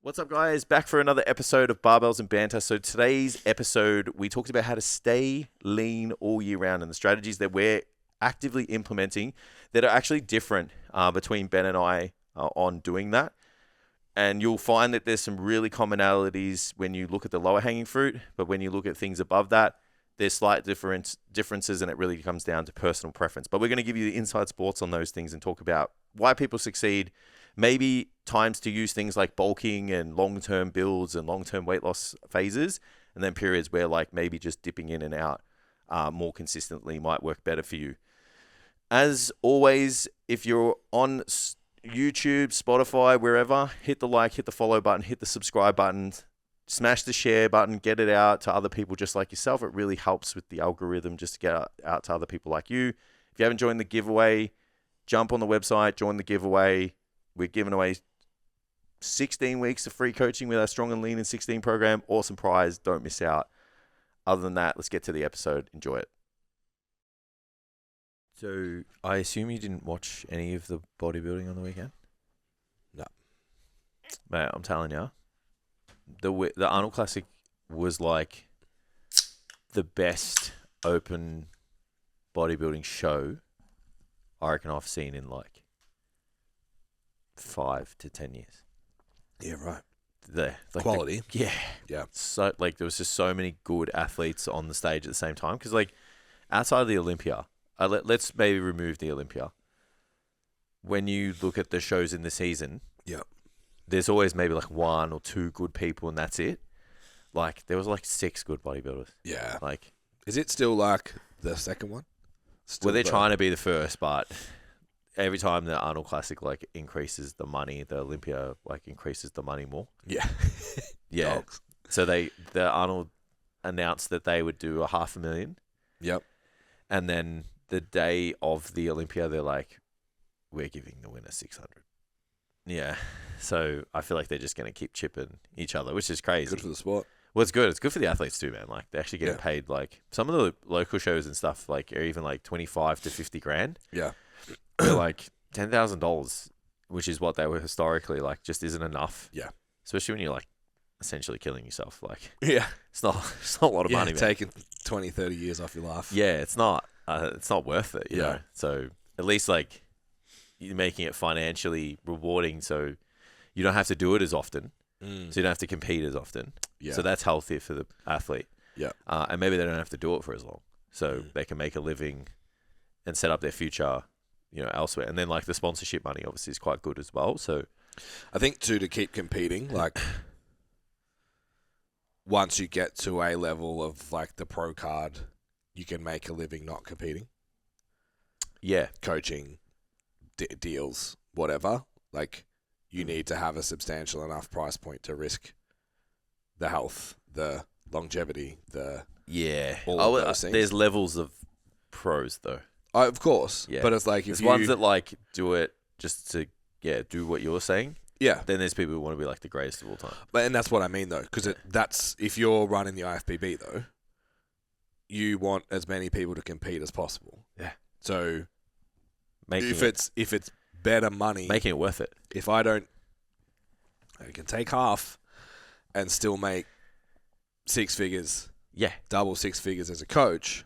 What's up, guys? Back for another episode of Barbells and Banter. So today's episode, we talked about how to stay lean all year round and the strategies that we're actively implementing that are actually different between Ben and I on doing that. And you'll find that there's some really commonalities when you look at the lower hanging fruit, but when you look at things above that, there's slight differences, and it really comes down to personal preference. But we're going to give you the inside sports on those things and talk about why people succeed, maybe times to use things like bulking and long-term builds and long-term weight loss phases, and then periods where like maybe just dipping in and out more consistently might work better for you. As always, if you're on YouTube, Spotify, wherever, hit the like, hit the follow button, hit the subscribe button, smash the share button, get it out to other people just like yourself. It really helps with the algorithm just to get out to other people like you. If you haven't joined the giveaway, jump on the website, join the giveaway. We're giving away 16 weeks of free coaching with our Strong and Lean in 16 program. Awesome prize. Don't miss out. Other than that, let's get to the episode. Enjoy it. So I assume you didn't watch any of the bodybuilding on the weekend? No. Mate, I'm telling you, the Arnold Classic was like the best open bodybuilding show I reckon I've seen in like 5 to 10 years. Yeah, right. Quality. Yeah. So like there was just so many good athletes on the stage at the same time. Because like outside of the Olympia, let's maybe remove the Olympia. When you look at the shows in the season, there's always maybe like 1 or 2 good people and that's it. Like there was like 6 good bodybuilders. Yeah. Like, is it still like the second one? Well, they're trying to be the first, but every time the Arnold Classic like increases the money, the Olympia like increases the money more. Yeah. Yeah. Dogs. So the Arnold announced that they would do $500,000. Yep. And then the day of the Olympia, they're like, we're giving the winner 600. Yeah. So I feel like they're just going to keep chipping each other, which is crazy. Good for the sport. Well, it's good. It's good for the athletes too, man. Like they're actually getting paid. Like some of the local shows and stuff, like are even like 25 to 50 grand. Yeah. They're like $10,000, which is what they were historically. Like just isn't enough. Yeah. Especially when you're like essentially killing yourself. Like Yeah. it's not a lot of money, man. Taking 20, 30 years off your life. Yeah, it's not worth it, you know. So at least like you're making it financially rewarding, so you don't have to do it as often, so you don't have to compete as often. Yeah. So that's healthier for the athlete. Yeah. And maybe they don't have to do it for as long, so they can make a living and set up their future, you know, elsewhere. And then like the sponsorship money obviously is quite good as well. So I think too, to keep competing, like once you get to a level of like the pro card, you can make a living not competing. Yeah. Coaching, deals, whatever. Like you need to have a substantial enough price point to risk the health, the longevity, all of those things. There's levels of pros though. Of course. Yeah. But it's like there's ones that like do it just to do what you're saying. Yeah. Then there's people who want to be like the greatest of all time. And that's what I mean though, because that's if you're running the IFBB though, you want as many people to compete as possible. Yeah. So if it's better money, making it worth it. If I can take half and still make 6 figures. Yeah. Double 6 figures as a coach.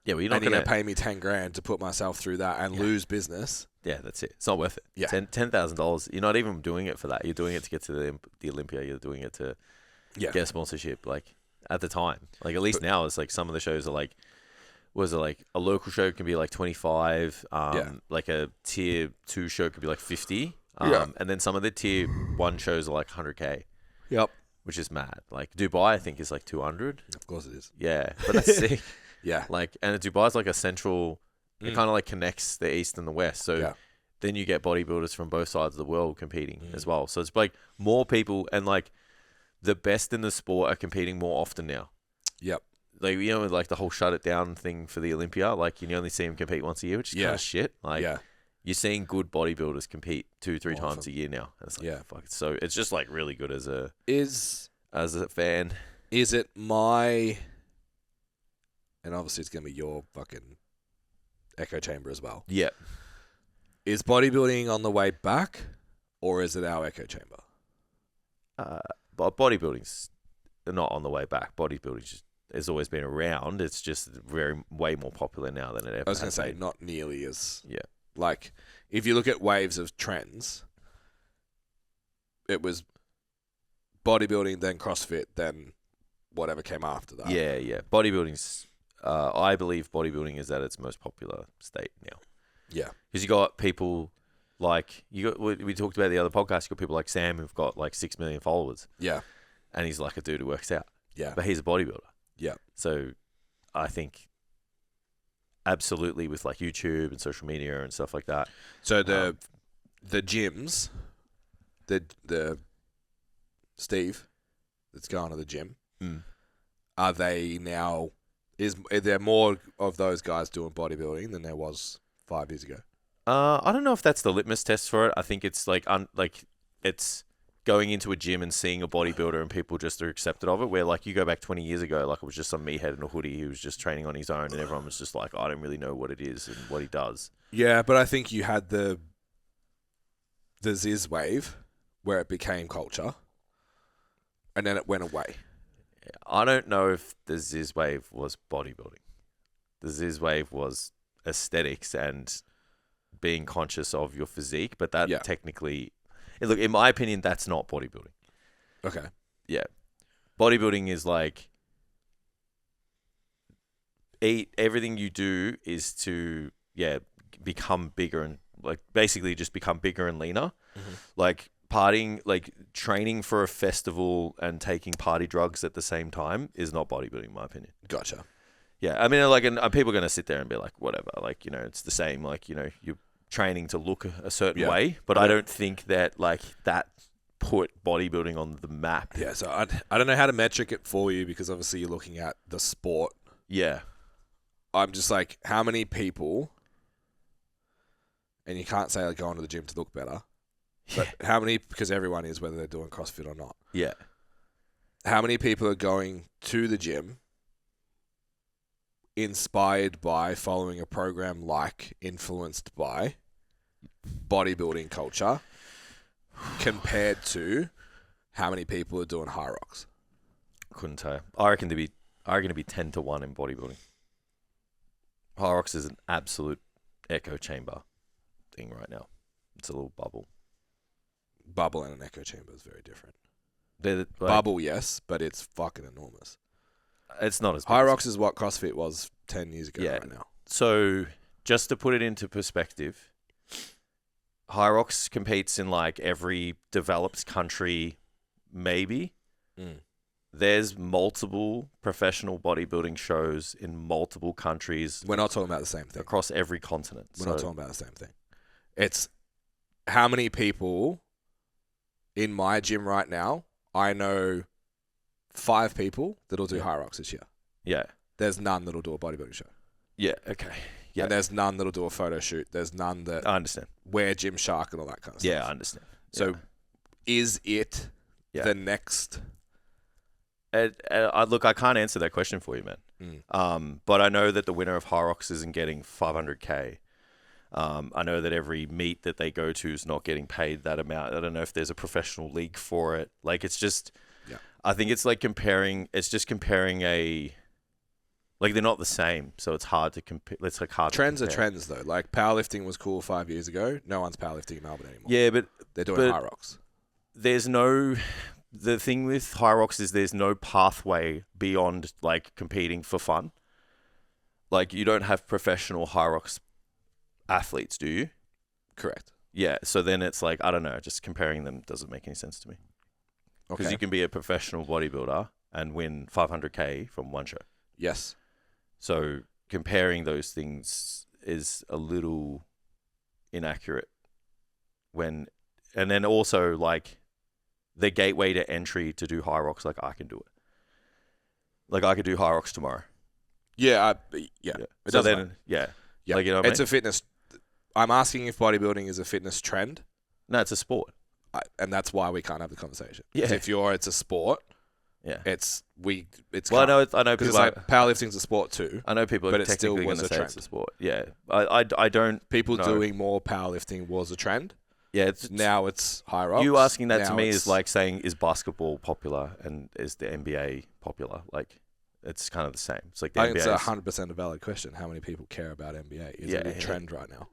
Yeah, well, you're not going to pay me 10 grand to put myself through that and lose business. Yeah, that's it. It's not worth it. Yeah. $10,000. You're not even doing it for that. You're doing it to get to the Olympia. You're doing it to get a sponsorship. Like at the time, like at least now, it's like some of the shows are like, was it like a local show can be like 25. Like a tier 2 show could be like 50. And then some of the tier 1 shows are like 100K. Yep. Which is mad. Like Dubai, I think is like 200. Of course it is. Yeah, but that's sick. Yeah. Like, and Dubai's like a central. It kind of like connects the east and the west. So then you get bodybuilders from both sides of the world competing as well. So it's like more people and like the best in the sport are competing more often now. Yep. Like, you know, like the whole shut it down thing for the Olympia, like you only see them compete once a year, which is kind of shit. Like you're seeing good bodybuilders compete 2-3 times a year now. And it's like, fuck. So it's just like really good as a fan. Is it my, and obviously it's going to be your fucking echo chamber as well. Yeah. Is bodybuilding on the way back or is it our echo chamber? But bodybuilding's not on the way back. Bodybuilding just has always been around. It's just way more popular now than it ever. I was going to say been. not nearly as Yeah. Like if you look at waves of trends, it was bodybuilding, then CrossFit, then whatever came after that. Yeah. Bodybuilding's. I believe bodybuilding is at its most popular state now. Yeah. Because you got people like we talked about the other podcast. You got people like Sam who've got like 6 million followers. Yeah. And he's like a dude who works out. Yeah. But he's a bodybuilder. Yeah. So I think absolutely with like YouTube and social media and stuff like that. So the gyms, the Steve that's going to the gym, are they now? Is there more of those guys doing bodybuilding than there was 5 years ago? I don't know if that's the litmus test for it. I think it's like it's going into a gym and seeing a bodybuilder and people just are accepted of it. Where like you go back 20 years ago, like it was just some meathead in a hoodie who was just training on his own, and everyone was just like, I don't really know what it is and what he does. Yeah, but I think you had the Ziz wave where it became culture, and then it went away. I don't know if the Ziz wave was bodybuilding. The Ziz wave was aesthetics and being conscious of your physique, but that technically, look, in my opinion, that's not bodybuilding. Okay. Yeah. Bodybuilding is like, everything you do is to, become bigger and like basically just become bigger and leaner. Mm-hmm. Like partying, like training for a festival and taking party drugs at the same time is not bodybuilding, in my opinion. Gotcha. Yeah. I mean, like, and people are going to sit there and be like, whatever, like, it's the same, like, you're training to look a certain way, but I don't think that like that put bodybuilding on the map. Yeah, so I don't know how to metric it for you because obviously you're looking at the sport. Yeah. I'm just like, how many people, and you can't say like going to the gym to look better, but how many, because everyone is, whether they're doing CrossFit or not. Yeah. How many people are going to the gym inspired by, following a program like, influenced by bodybuilding culture compared to how many people are doing high rocks? Couldn't tell you. I reckon to be 10-1 in bodybuilding. High rocks is an absolute echo chamber thing right now. It's a little bubble. Bubble and an echo chamber is very different. Bubble, yes, but it's fucking enormous. It's not as big. High rocks is what CrossFit was 10 years ago right now. So just to put it into perspective, High Rocks competes in like every developed country, maybe. There's multiple professional bodybuilding shows in multiple countries. We're not talking about the same thing. Across every continent. We're not talking about the same thing. It's how many people in my gym right now. I know 5 people that'll do High Rocks this year. Yeah. There's none that'll do a bodybuilding show. Yeah, okay. Yeah. And there's none that'll do a photo shoot. There's none that I understand. Wear Gymshark and all that kind of stuff. Yeah, I understand. So is it the next... look, I can't answer that question for you, man. But I know that the winner of High Rocks isn't getting $500K. I know that every meet that they go to is not getting paid that amount. I don't know if there's a professional league for it. Like, it's just... Yeah. I think it's like comparing... It's just comparing a... Like, they're not the same, so it's hard to compare. It's like hard. Trends are trends, though. Like, powerlifting was cool 5 years ago. No one's powerlifting in Melbourne anymore. Yeah, but... They're doing High Rocks. There's no... The thing with High Rocks is there's no pathway beyond, like, competing for fun. Like, you don't have professional High Rocks athletes, do you? Correct. Yeah, so then it's like, I don't know, just comparing them doesn't make any sense to me. Because you can be a professional bodybuilder and win $500K from one show. Yes. So comparing those things is a little inaccurate. And then also, like, the gateway to entry to do High Rocks, like, I can do it. Like, I could do High Rocks tomorrow. Yeah. It so does. then, yeah. Like, you know what it's a fitness. I'm asking if bodybuilding is a fitness trend. No, it's a sport. And that's why we can't have the conversation. Yeah. If it's a sport. Yeah. It's. Well, I know people. Because like powerlifting's a sport too. I know people. But are it still technically was going a to say trend. it's a sport. Yeah. I don't. People know. doing more powerlifting was a trend. Yeah, now it's higher up. You asking that to me is like saying, is basketball popular and is the NBA popular? Like, it's kind of the same. It's like the I think NBA it's 100% a valid question. How many people care about NBA? Is it a trend right now?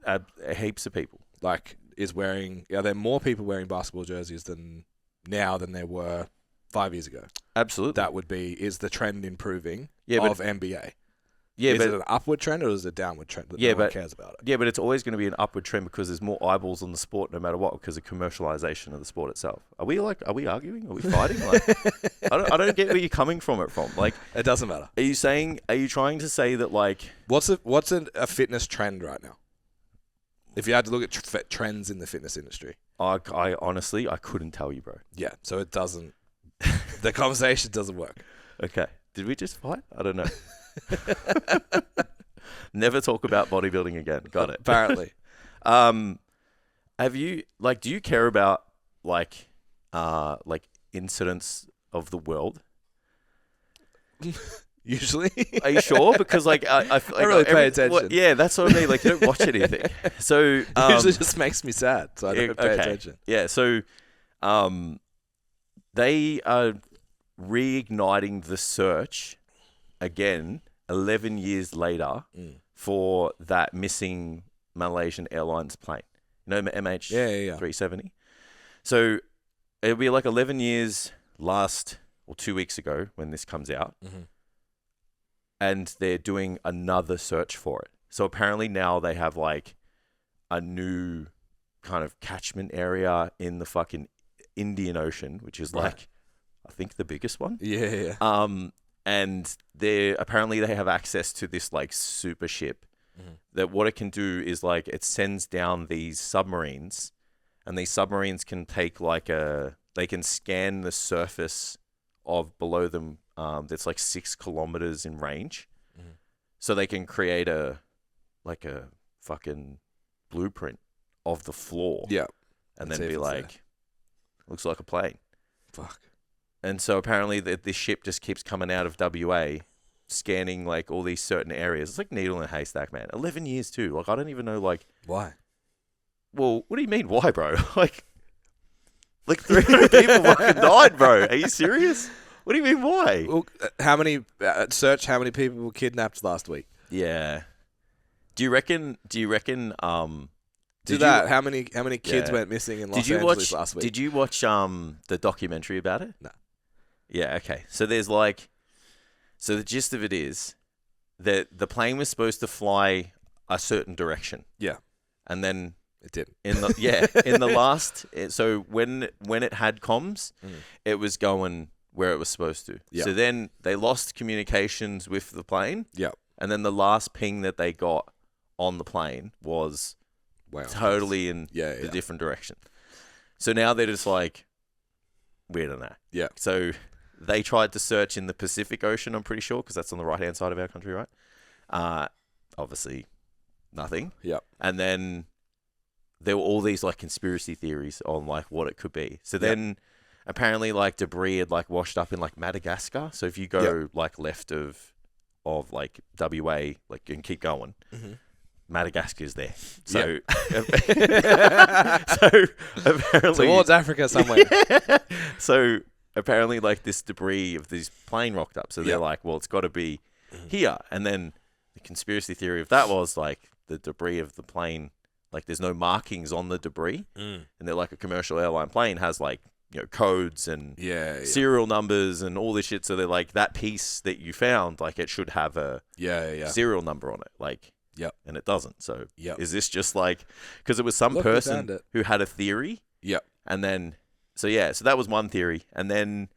Heaps of people. Like, are there more people wearing basketball jerseys than there were 5 years ago? Absolutely. That would be, is the trend improving of NBA? Yeah, is it an upward trend or is it a downward trend that no one cares about it? Yeah, but it's always going to be an upward trend because there's more eyeballs on the sport no matter what, because of commercialization of the sport itself. Are we arguing? Are we fighting? Like, I don't get where you're coming from. Like, it doesn't matter. Are you trying to say that, like, what's a fitness trend right now? If you had to look at trends in the fitness industry. I honestly, I couldn't tell you, bro. Yeah, so it doesn't, the conversation doesn't work. Okay. Did we just fight? I don't know. Never talk about bodybuilding again. Got it. Apparently. Have you, like, do you care about like incidents of the world? Usually. Are you sure? Because like I really pay attention. Yeah, that's what I mean. Like, you don't watch anything. So it usually just makes me sad. So I don't pay attention. Yeah. So they are reigniting the search again 11 years later for that missing Malaysian Airlines plane. You know, MH370? So it'll be like 11 years 2 weeks ago when this comes out. Mm-hmm. And they're doing another search for it. So apparently now they have like a new kind of catchment area in the fucking Indian Ocean, which is like, I think the biggest one. Yeah. And they have access to this like super ship that what it can do is like it sends down these submarines, and these submarines can take they can scan the surface of below them that's like 6 kilometers in range. So they can create a fucking blueprint of the floor. Yeah. And then be like, looks like a plane. Fuck. And so apparently this ship just keeps coming out of WA, scanning like all these certain areas. It's like needle in a haystack, man. 11 years too. Like, I don't even know, like... Why? Well, what do you mean, why, bro? like 300 people fucking died, bro. Are you serious? What do you mean, why? Well, how many people were kidnapped last week? Yeah. Do you reckon? How many kids went missing in Los Angeles last week? Did you watch the documentary about it? No. Yeah. Okay. So there's so the gist of it is that the plane was supposed to fly a certain direction. Yeah. And then it didn't. in the last, so when it had comms, it was going where it was supposed to. Yep. So then they lost communications with the plane. Yeah. And then the last ping that they got on the plane was totally in the different direction. So now they're just like, weird on that. Yeah. So they tried to search in the Pacific Ocean, I'm pretty sure, because that's on the right-hand side of our country, right? Obviously, nothing. Yeah. And then there were all these like conspiracy theories on like what it could be. So then apparently like debris had like washed up in like Madagascar. So if you go like left of like WA, like and keep going, Madagascar's there. So, so apparently towards Africa somewhere. So apparently like this debris of this plane rocked up. So they're like, well, it's got to be here. And then the conspiracy theory of that was like the debris of the plane, like there's no markings on the debris. And they're like a commercial airline plane has like, you know, codes and serial numbers and all this shit. So they're like, that piece that you found, like it should have a serial number on it. Like, and it doesn't. So is this just like, because it was some person who had a theory. And then, so that was one theory. And then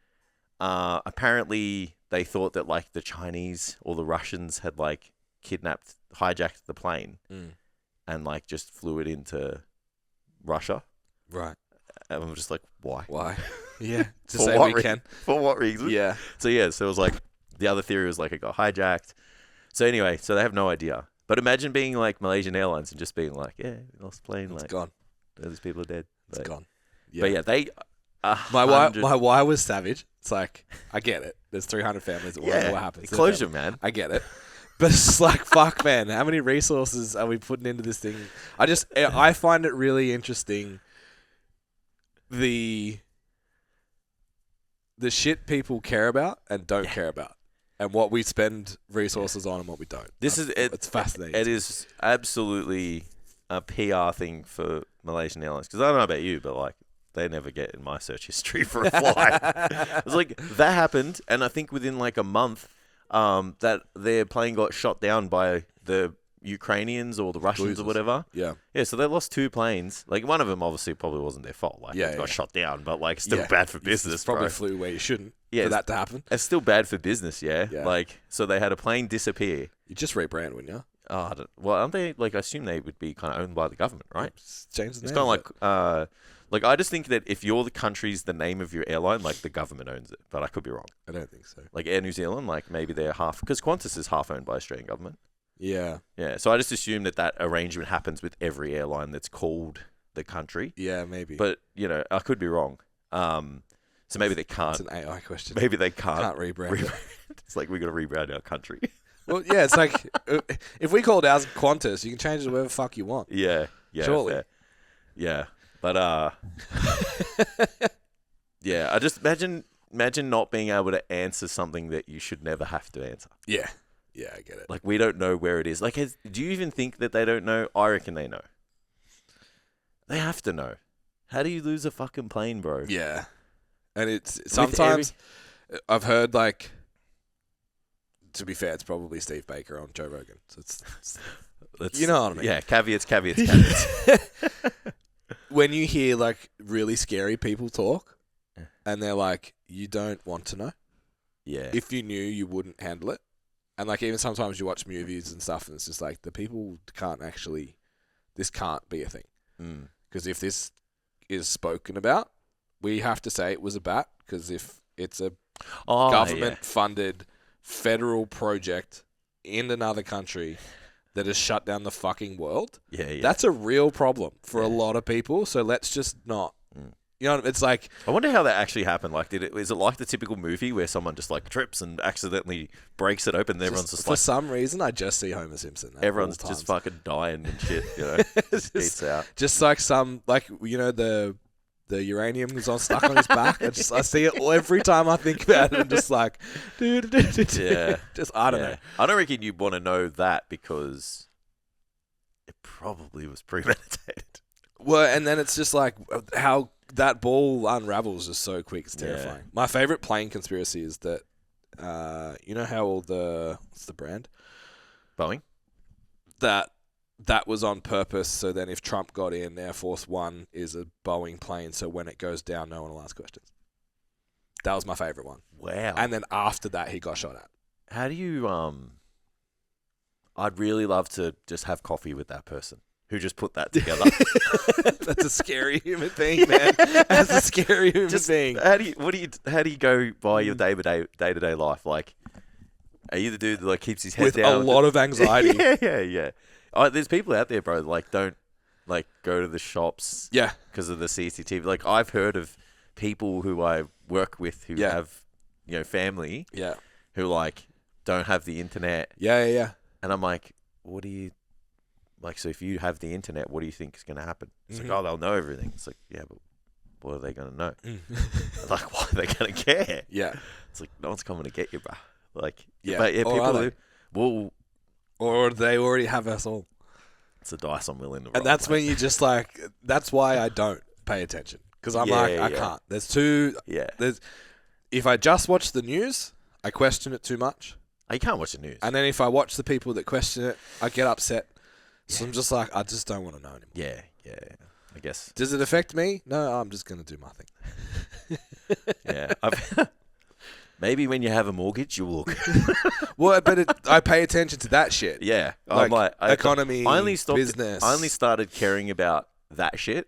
apparently they thought that like the Chinese or the Russians had like hijacked the plane and like just flew it into Russia. Right. And I'm just like, why? Why? Yeah. To say we can. For what reason? Yeah. So so it was like, the other theory was like it got hijacked. So anyway, so they have no idea. But imagine being like Malaysian Airlines and just being like, we lost plane. It's like, gone. These people are dead. It's gone. Yeah. But they... My why was savage. It's like, I get it. There's 300 families. What happens? Closure, man. I get it. But it's like, fuck, man. How many resources are we putting into this thing? I find it really interesting the shit people care about and don't care about, and what we spend resources on and what we don't. It's fascinating. It is absolutely a PR thing for Malaysian Airlines, because I don't know about you, but like they never get in my search history for a flight. It was like that happened, and I think within like a month, that their plane got shot down by the Ukrainians or the Russians or whatever. Yeah. So they lost 2 planes. Like one of them obviously probably wasn't their fault. Like it got shot down, but like still bad for business. It's probably flew where you shouldn't for that to happen. It's still bad for business, yeah. Like so they had a plane disappear. You just rebrand, wouldn't you? Oh, aren't they like? I assume they would be kind of owned by the government, right? Change the name. It's kind of like I just think that if you're the country's the name of your airline, like the government owns it. But I could be wrong. I don't think so. Like Air New Zealand, like maybe they're half, because Qantas is half owned by Australian government. Yeah. Yeah. So I just assume that arrangement happens with every airline that's called the country. Yeah, maybe. But I could be wrong. So maybe they can't. It's an AI question. Maybe they can't rebrand. It's like we got to rebrand our country. Well, yeah, it's like if we called ours Qantas, you can change it to whatever the fuck you want. Yeah. Surely. Fair. Yeah. But yeah, I just imagine not being able to answer something that you should never have to answer. Yeah. Yeah, I get it. Like we don't know where it is. Like, do you even think that they don't know? I reckon they know. They have to know. How do you lose a fucking plane, bro? Yeah. And it's sometimes I've heard, like, to be fair, it's probably Steve Baker on Joe Rogan. So it's you know what I mean? Yeah, caveats. When you hear like really scary people talk, and they're like, "You don't want to know." Yeah. If you knew, you wouldn't handle it. And like even sometimes you watch movies and stuff, and it's just like the people can't actually. This can't be a thing. Because if this is spoken about, we have to say it was a bat. Because if it's a government-funded federal project in another country that has shut down the fucking world, that's a real problem for a lot of people. So let's just not. You know, it's like... I wonder how that actually happened. Like, is it like the typical movie where someone just, like, trips and accidentally breaks it open and everyone's just for some reason, I just see Homer Simpson. Everyone's just fucking dying and shit, you know? Just eats out. Just like some... Like, you know, the uranium was stuck on his back. I see it every time I think about it. I'm just like... Yeah. Just, I don't know. I don't reckon you'd want to know that because it probably was premeditated. Well, and then it's just like how... That ball unravels just so quick. It's terrifying. Yeah. My favorite plane conspiracy is that, you know how all what's the brand? Boeing? That was on purpose. So then if Trump got in, Air Force One is a Boeing plane. So when it goes down, no one will ask questions. That was my favorite one. Wow. And then after that, he got shot at. How do you, I'd really love to just have coffee with that person who just put that together. That's a scary human being, man. That's a scary human being. How do you go by your day-to-day life? Like, are you the dude that like keeps his head down with a lot of anxiety? Yeah. There's people out there, bro, like don't like go to the shops. Yeah. Because of the CCTV. Like I've heard of people who I work with who have, family. Yeah. Who like don't have the internet. Yeah. And I'm like, what do you? Like, so if you have the internet, what do you think is going to happen? It's like, oh, they'll know everything. It's like, yeah, but what are they going to know? Like, why are they going to care? Yeah. It's like, no one's coming to get you, bro. Like, yeah. But people or they already have us all. It's a dice I'm willing to roll. And that's when you just like, that's why I don't pay attention. Because I'm I can't. If I just watch the news, I question it too much. You can't watch the news. And then if I watch the people that question it, I get upset. So I'm just like, I just don't want to know anymore. Yeah. I guess. Does it affect me? No, I'm just going to do my thing. Yeah. Maybe when you have a mortgage, you will. Well, but I pay attention to that shit. Yeah. Like economy, business. I only started caring about that shit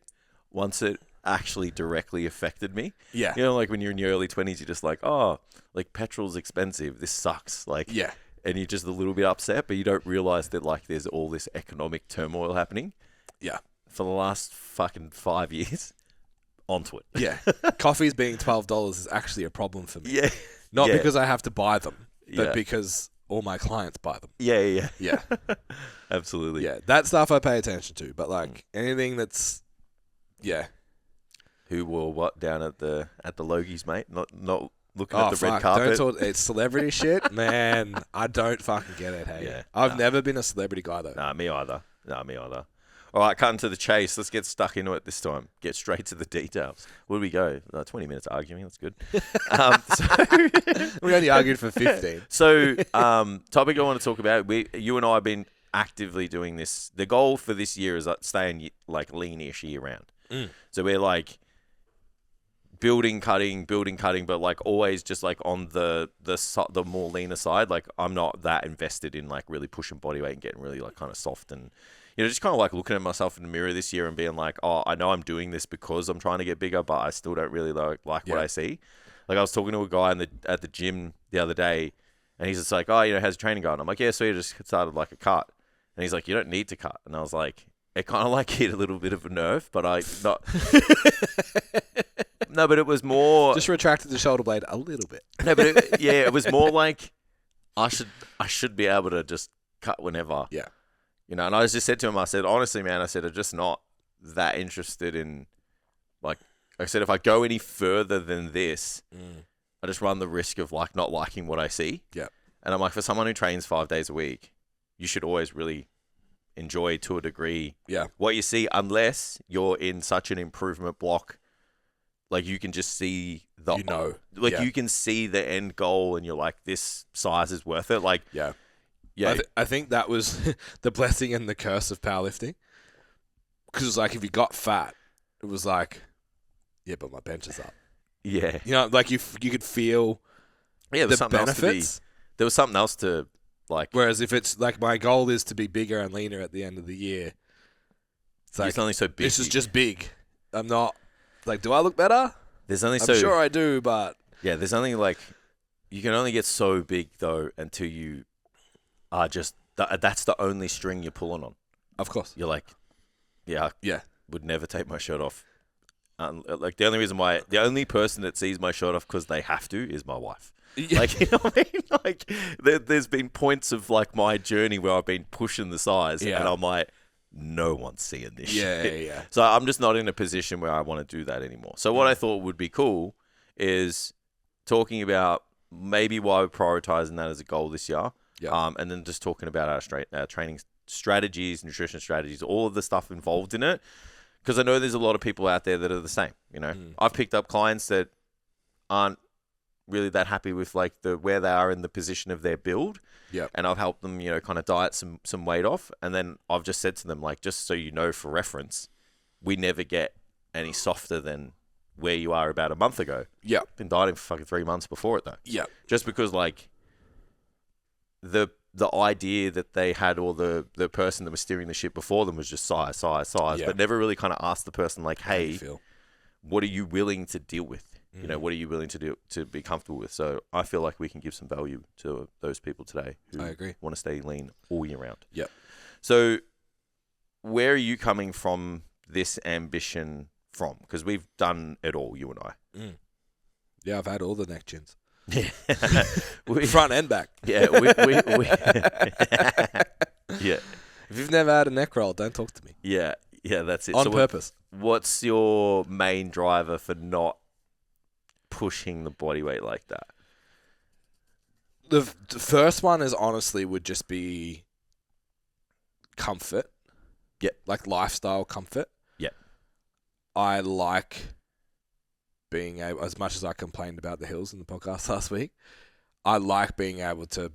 once it actually directly affected me. Yeah. You know, like when you're in your early 20s, you're just like, oh, like petrol's expensive. This sucks. Like, yeah. And you're just a little bit upset, but you don't realize that like there's all this economic turmoil happening. Yeah. For the last fucking 5 years, onto it. Yeah. Coffees being $12 is actually a problem for me. Yeah. Not because I have to buy them, but because all my clients buy them. Yeah. Yeah. Absolutely. Yeah. That stuff I pay attention to, but like anything that's, Who wore what down at the Logies, mate? Not looking Oh, at the fuck. red carpet. Don't talk. It's celebrity shit, man. I don't fucking get it. Hey, Yeah. I've never been a celebrity guy though. Nah, me either. All right, cutting to the chase. Let's get stuck into it this time. Get straight to the details. Where do we go? 20 minutes arguing. That's good. We only argued for 15. So, topic I want to talk about. You and I have been actively doing this. The goal for this year is staying like lean-ish year round. So we're like building, cutting, but like always just like on the more leaner side. Like I'm not that invested in like really pushing body weight and getting really like kind of soft and. Just kind of like looking at myself in the mirror this year and being like, oh, I know I'm doing this because I'm trying to get bigger, but I still don't really like what I see. Like I was talking to a guy at the gym the other day, and he's just like, oh, how's training going? I'm like, yeah, so you just started like a cut. And he's like, you don't need to cut. And I was like, it kind of like hit a little bit of a nerve, but no, but it was more... Just retracted the shoulder blade a little bit. No, but it was more like I should be able to just cut whenever. Yeah. And I just said to him, I said, honestly, man, I'm just not that interested in, like I said, if I go any further than this, I just run the risk of like not liking what I see. Yeah. And I'm like, for someone who trains 5 days a week, you should always really enjoy to a degree what you see, unless you're in such an improvement block. Like you can just see you can see the end goal and you're like, this size is worth it. Like, yeah. I think that was the blessing and the curse of powerlifting. Because it was like, if you got fat, it was like, yeah, but my bench is up. Yeah. Like you could feel the benefits. There was something else to like. Whereas if it's like, my goal is to be bigger and leaner at the end of the year. It's like, it's only so big. This is just big. I'm not, like, do I look better? There's only I'm sure I do, but. Yeah, there's only like, you can only get so big though until you are just, that's the only string you're pulling on. Of course. You're like, yeah, would never take my shirt off. Like the only person that sees my shirt off because they have to is my wife. Yeah. Like, you know what I mean? Like there's been points of like my journey where I've been pushing the size and I'm like, no one's seeing this shit. Yeah. So I'm just not in a position where I want to do that anymore. So what I thought would be cool is talking about maybe why we're prioritizing that as a goal this year. Yeah. And then just talking about our training strategies, nutrition strategies, all of the stuff involved in it. Because I know there's a lot of people out there that are the same. I've picked up clients that aren't really that happy with like where they are in the position of their build. Yeah. And I've helped them, kind of diet some weight off. And then I've just said to them, like, just so you know, for reference, we never get any softer than where you are about a month ago. Yeah. Been dieting for fucking 3 months before it though. Yeah. Just because like the idea that they had, or the person that was steering the ship before them was just size, but never really kind of asked the person like, hey, what are you willing to deal with? What are you willing to do to be comfortable with? So I feel like we can give some value to those people today who want to stay lean all year round. Yep. So where are you coming from this ambition from? Because we've done it all, you and I. Yeah, I've had all the neck chins. Yeah. Front and back. Yeah. Yeah. If you've never had a neck roll, don't talk to me. Yeah. Yeah, that's it. On purpose. What's your main driver for not pushing the body weight like that? The first one is honestly would just be comfort. Yep. Like lifestyle comfort. Yep. I like being able, as much as I complained about the hills in the podcast last week, I like being able to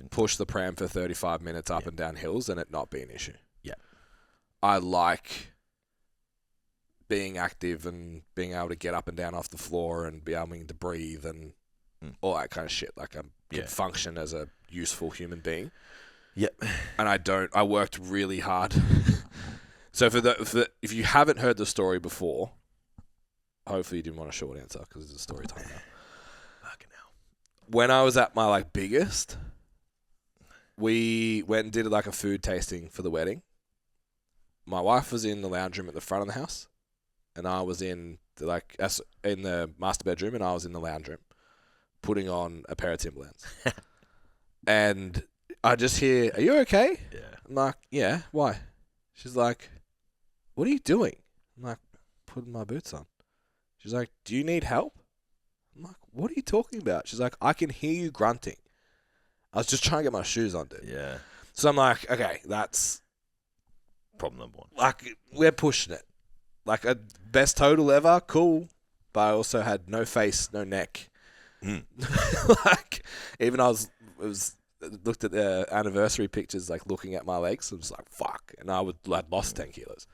push the pram for 35 minutes up and down hills and it not be an issue. Yeah. I like being active and being able to get up and down off the floor and be able to breathe and all that kind of shit. Like I can function as a useful human being. Yep. And I worked really hard. So if you haven't heard the story before, hopefully you didn't want a short answer because it's a story time now. Fucking hell. When I was at my biggest, we went and did a food tasting for the wedding. My wife was in the lounge room at the front of the house, and I was in the master bedroom, and I was in the lounge room, putting on a pair of Timberlands. And I just hear, "Are you okay?" Yeah. I'm like, "Yeah, why?" She's like, "What are you doing?" I'm like, "Putting my boots on." She's like, do you need help? I'm like, what are you talking about? She's like, I can hear you grunting. I was just trying to get my shoes on, dude. Yeah. So I'm like, okay, that's problem number one. Like, we're pushing it. Like, a best total ever, cool. But I also had no face, no neck. Like, even looked at the anniversary pictures, like, looking at my legs. I was like, fuck. And I'd lost 10 kilos.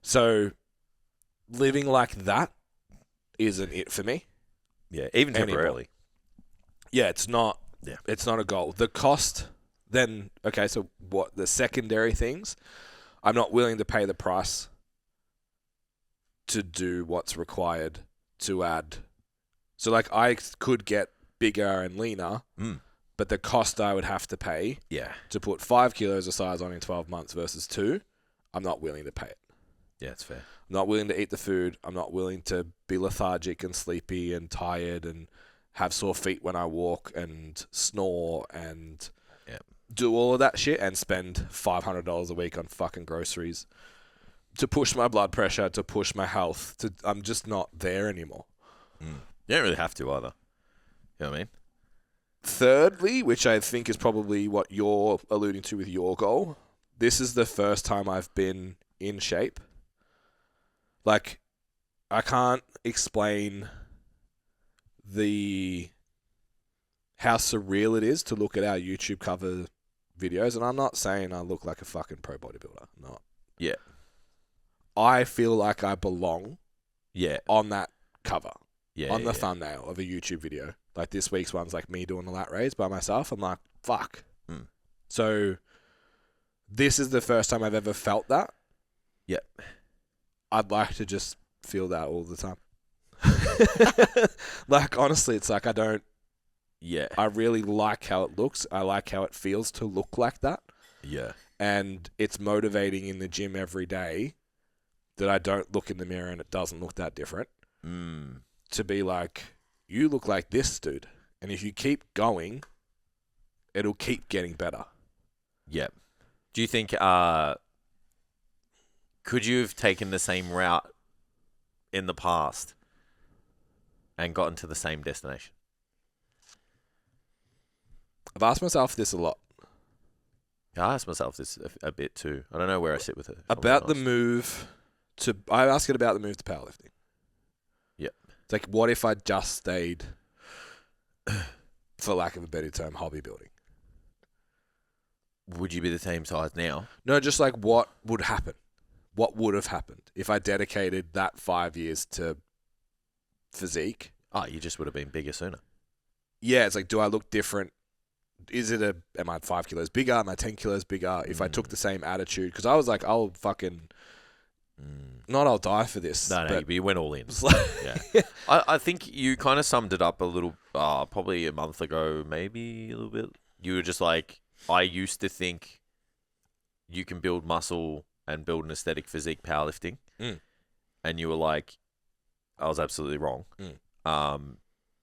So, living like that isn't it for me. Yeah, even temporarily. Yeah, it's not. Yeah. It's not a goal. The cost, then, okay, so what, the secondary things, I'm not willing to pay the price to do what's required to add. So, like, I could get bigger and leaner, but the cost I would have to pay to put 5 kilos of size on in 12 months versus 2, I'm not willing to pay it. Yeah, it's fair. I'm not willing to eat the food. I'm not willing to be lethargic and sleepy and tired and have sore feet when I walk and snore and do all of that shit and spend $500 a week on fucking groceries to push my blood pressure, to push my health. I'm just not there anymore. You don't really have to either. You know what I mean? Thirdly, which I think is probably what you're alluding to with your goal, this is the first time I've been in shape. Like, I can't explain how surreal it is to look at our YouTube cover videos, and I'm not saying I look like a fucking pro bodybuilder. I'm not. Yeah. I feel like I belong on that cover. On the thumbnail of a YouTube video. Like, this week's one's like me doing a lat raise by myself. I'm like, fuck. So, this is the first time I've ever felt that. Yep. I'd like to just feel that all the time. Like, honestly, it's like I don't... Yeah. I really like how it looks. I like how it feels to look like that. Yeah. And it's motivating in the gym every day that I don't look in the mirror and it doesn't look that different. To be like, you look like this, dude. And if you keep going, it'll keep getting better. Yep. Do you think... could you have taken the same route in the past and gotten to the same destination? I've asked myself this a lot. I asked myself this a bit too. I don't know where I sit with it. About the move to... I ask it about the move to powerlifting. Yep. It's like, what if I just stayed, for lack of a better term, hobby building? Would you be the same size now? No, just like, what would happen? What would have happened if I dedicated that 5 years to physique? Oh, you just would have been bigger sooner. Yeah, it's like, do I look different? Am I 5 kilos bigger? Am I 10 kilos bigger? If I took the same attitude, because I was like, I'll die for this. No, but you went all in. Yeah. I think you kind of summed it up a little, probably a month ago, maybe a little bit. You were just like, I used to think you can build muscle and build an aesthetic physique powerlifting. And you were like, I was absolutely wrong.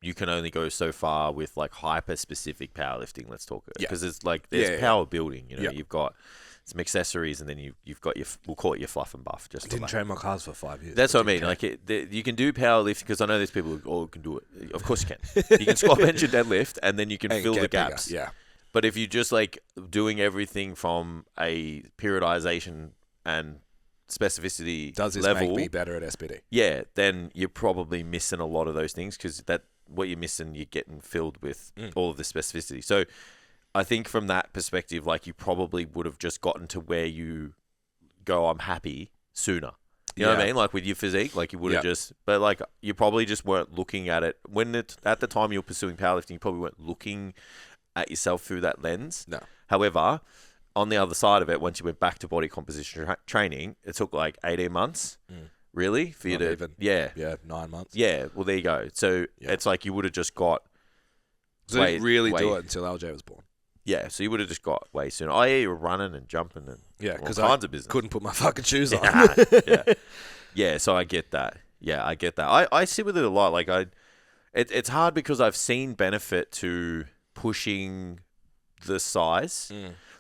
You can only go so far with like hyper specific powerlifting. Let's talk because it's like there's power building. You know, you've got some accessories, and then you've got we'll call it your fluff and buff. Just didn't train my cars for 5 years. That's what I mean. Like you can do powerlifting because I know there's people who can do it. Of course you can. You can squat, bench, and deadlift, and then you can fill the gaps. Bigger. Yeah. But if you just like doing everything from a periodization and specificity does this level, make me better at SBD? Yeah, then you're probably missing a lot of those things because what you're missing, you're getting filled with all of the specificity. So I think from that perspective, like you probably would have just gotten to where you go, I'm happy sooner. You know what I mean? Like with your physique, like you would have but like you probably just weren't looking at it at the time you were pursuing powerlifting, you probably weren't looking at yourself through that lens. No. However, on the other side of it, once you went back to body composition training, it took like 18 months. Really? For you Not to even. Yeah, 9 months. Yeah, well there you go. So it's like you would have just got So I didn't really do it until LJ was born. Yeah, so you would have just got way sooner. Oh yeah, you were running and jumping and because all kinds of business. Couldn't put my fucking shoes on. Yeah, so I get that. Yeah, I get that. I sit with it a lot. Like it's hard because I've seen benefit to pushing the size.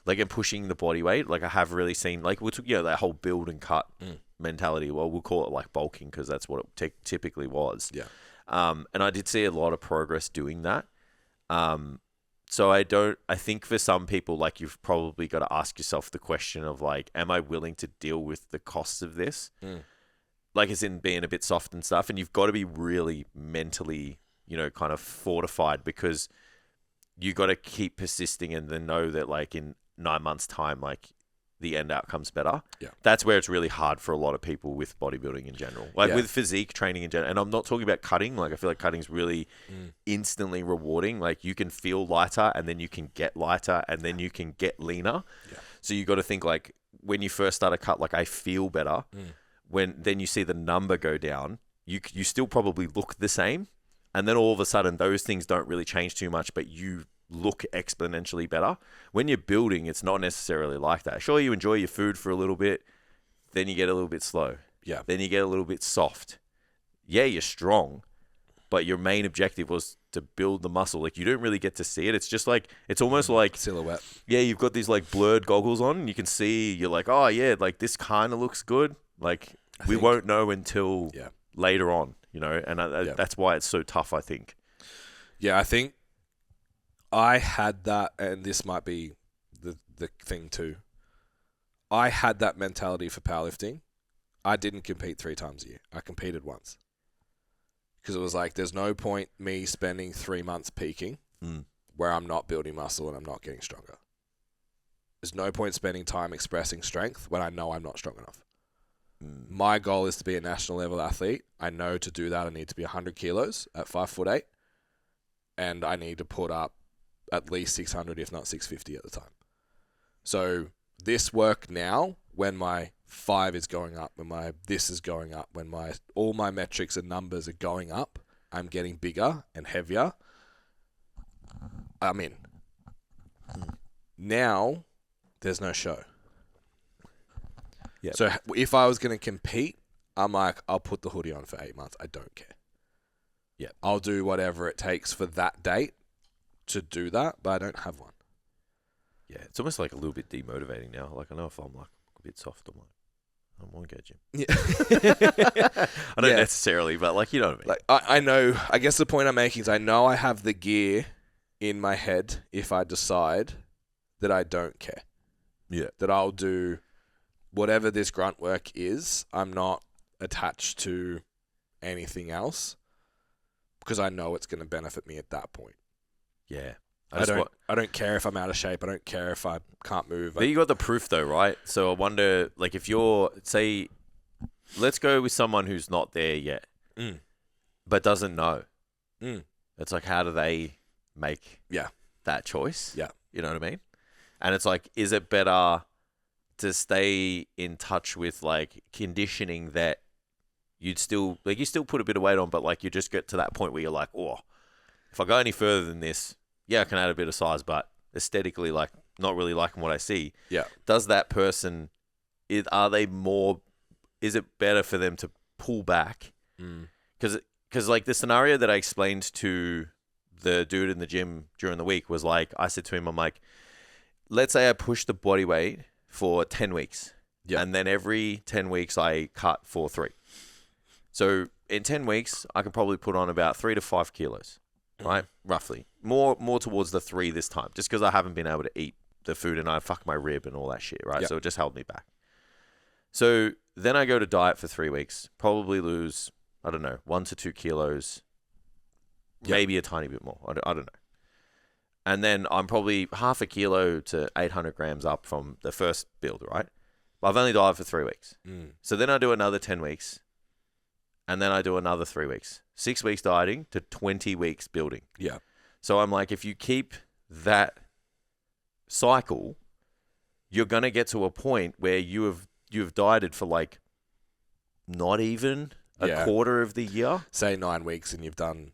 like, and pushing the body weight. Like, I have really seen, like, we took, that whole build and cut mentality. Well, we'll call it like bulking because that's what it typically was. Yeah. And I did see a lot of progress doing that. So I think for some people, like, you've probably got to ask yourself the question of, like, am I willing to deal with the costs of this? Like, as in being a bit soft and stuff. And you've got to be really mentally, kind of fortified, because you got to keep persisting and then know that, like, in 9 months' time, like, the end outcome's better. Yeah. That's where it's really hard for a lot of people with bodybuilding in general. Like, with physique training in general. And I'm not talking about cutting. Like, I feel like cutting's really instantly rewarding. Like, you can feel lighter, and then you can get lighter, and then you can get leaner. Yeah. So you got to think, like, when you first start a cut, like, I feel better. When then you see the number go down, you still probably look the same. And then all of a sudden, those things don't really change too much, but you look exponentially better. When you're building, it's not necessarily like that. Sure, you enjoy your food for a little bit, then you get a little bit slow. Yeah. Then you get a little bit soft. Yeah, you're strong, but your main objective was to build the muscle. Like, you don't really get to see it. It's just like, it's almost like silhouette. Yeah, you've got these, like, blurred goggles on, and you can see, you're like, oh yeah, like, this kind of looks good. Like, we won't know until later on, and that's why it's so tough, I think. Yeah, I think I had that, and this might be the thing too. I had that mentality for powerlifting. I didn't compete 3 times a year. I competed once. Because it was like, there's no point me spending 3 months peaking where I'm not building muscle and I'm not getting stronger. There's no point spending time expressing strength when I know I'm not strong enough. My goal is to be a national level athlete. I know to do that I need to be 100 kilos at 5'8", and I need to put up at least 600, if not 650 at the time. So this work now, when my 5 is going up, when my this is going up, when all my metrics and numbers are going up, I'm getting bigger and heavier. I'm in. Now, there's no show. Yep. So if I was going to compete, I'm like, I'll put the hoodie on for 8 months. I don't care. Yeah, I'll do whatever it takes for that date to do that, but I don't have one. Yeah, it's almost like a little bit demotivating now. Like, I know if I'm, like, a bit soft, I'm like, I don't want to go gym. Yeah. I don't necessarily, but, like, you know what I mean. Like, I know, I guess the point I'm making is I know I have the gear in my head if I decide that I don't care. Yeah. That I'll do whatever this grunt work is. I'm not attached to anything else because I know it's going to benefit me at that point. Yeah. I don't care if I'm out of shape. I don't care if I can't move. But you got the proof though, right? So I wonder, like, if you're, say, let's go with someone who's not there yet, but doesn't know. It's like, how do they make that choice? Yeah. You know what I mean? And it's like, is it better to stay in touch with, like, conditioning that you still put a bit of weight on, but, like, you just get to that point where you're like, oh, if I go any further than this, I can add a bit of size, but aesthetically, like, not really liking what I see. Yeah. Does that person, is it better for them to pull back? Because like, the scenario that I explained to the dude in the gym during the week was like, I said to him, I'm like, let's say I push the body weight for 10 weeks. Yeah. And then every 10 weeks I cut for 3. So in 10 weeks, I can probably put on about 3 to 5 kilos. Right, roughly more towards the 3 this time, just because I haven't been able to eat the food and I fucked my rib and all that shit, right? Yep. So it just held me back. So then I go to diet for 3 weeks, probably lose, I don't know, 1 to 2 kilos, maybe a tiny bit more. I don't know. And then I'm probably half a kilo to 800 grams up from the first build, right? But I've only dieted for 3 weeks. So then I do another 10 weeks. And then I do another 3 weeks. 6 weeks dieting to 20 weeks building. Yeah. So I'm like, if you keep that cycle, you're going to get to a point where you've dieted for, like, not even a quarter of the year. Say 9 weeks and you've done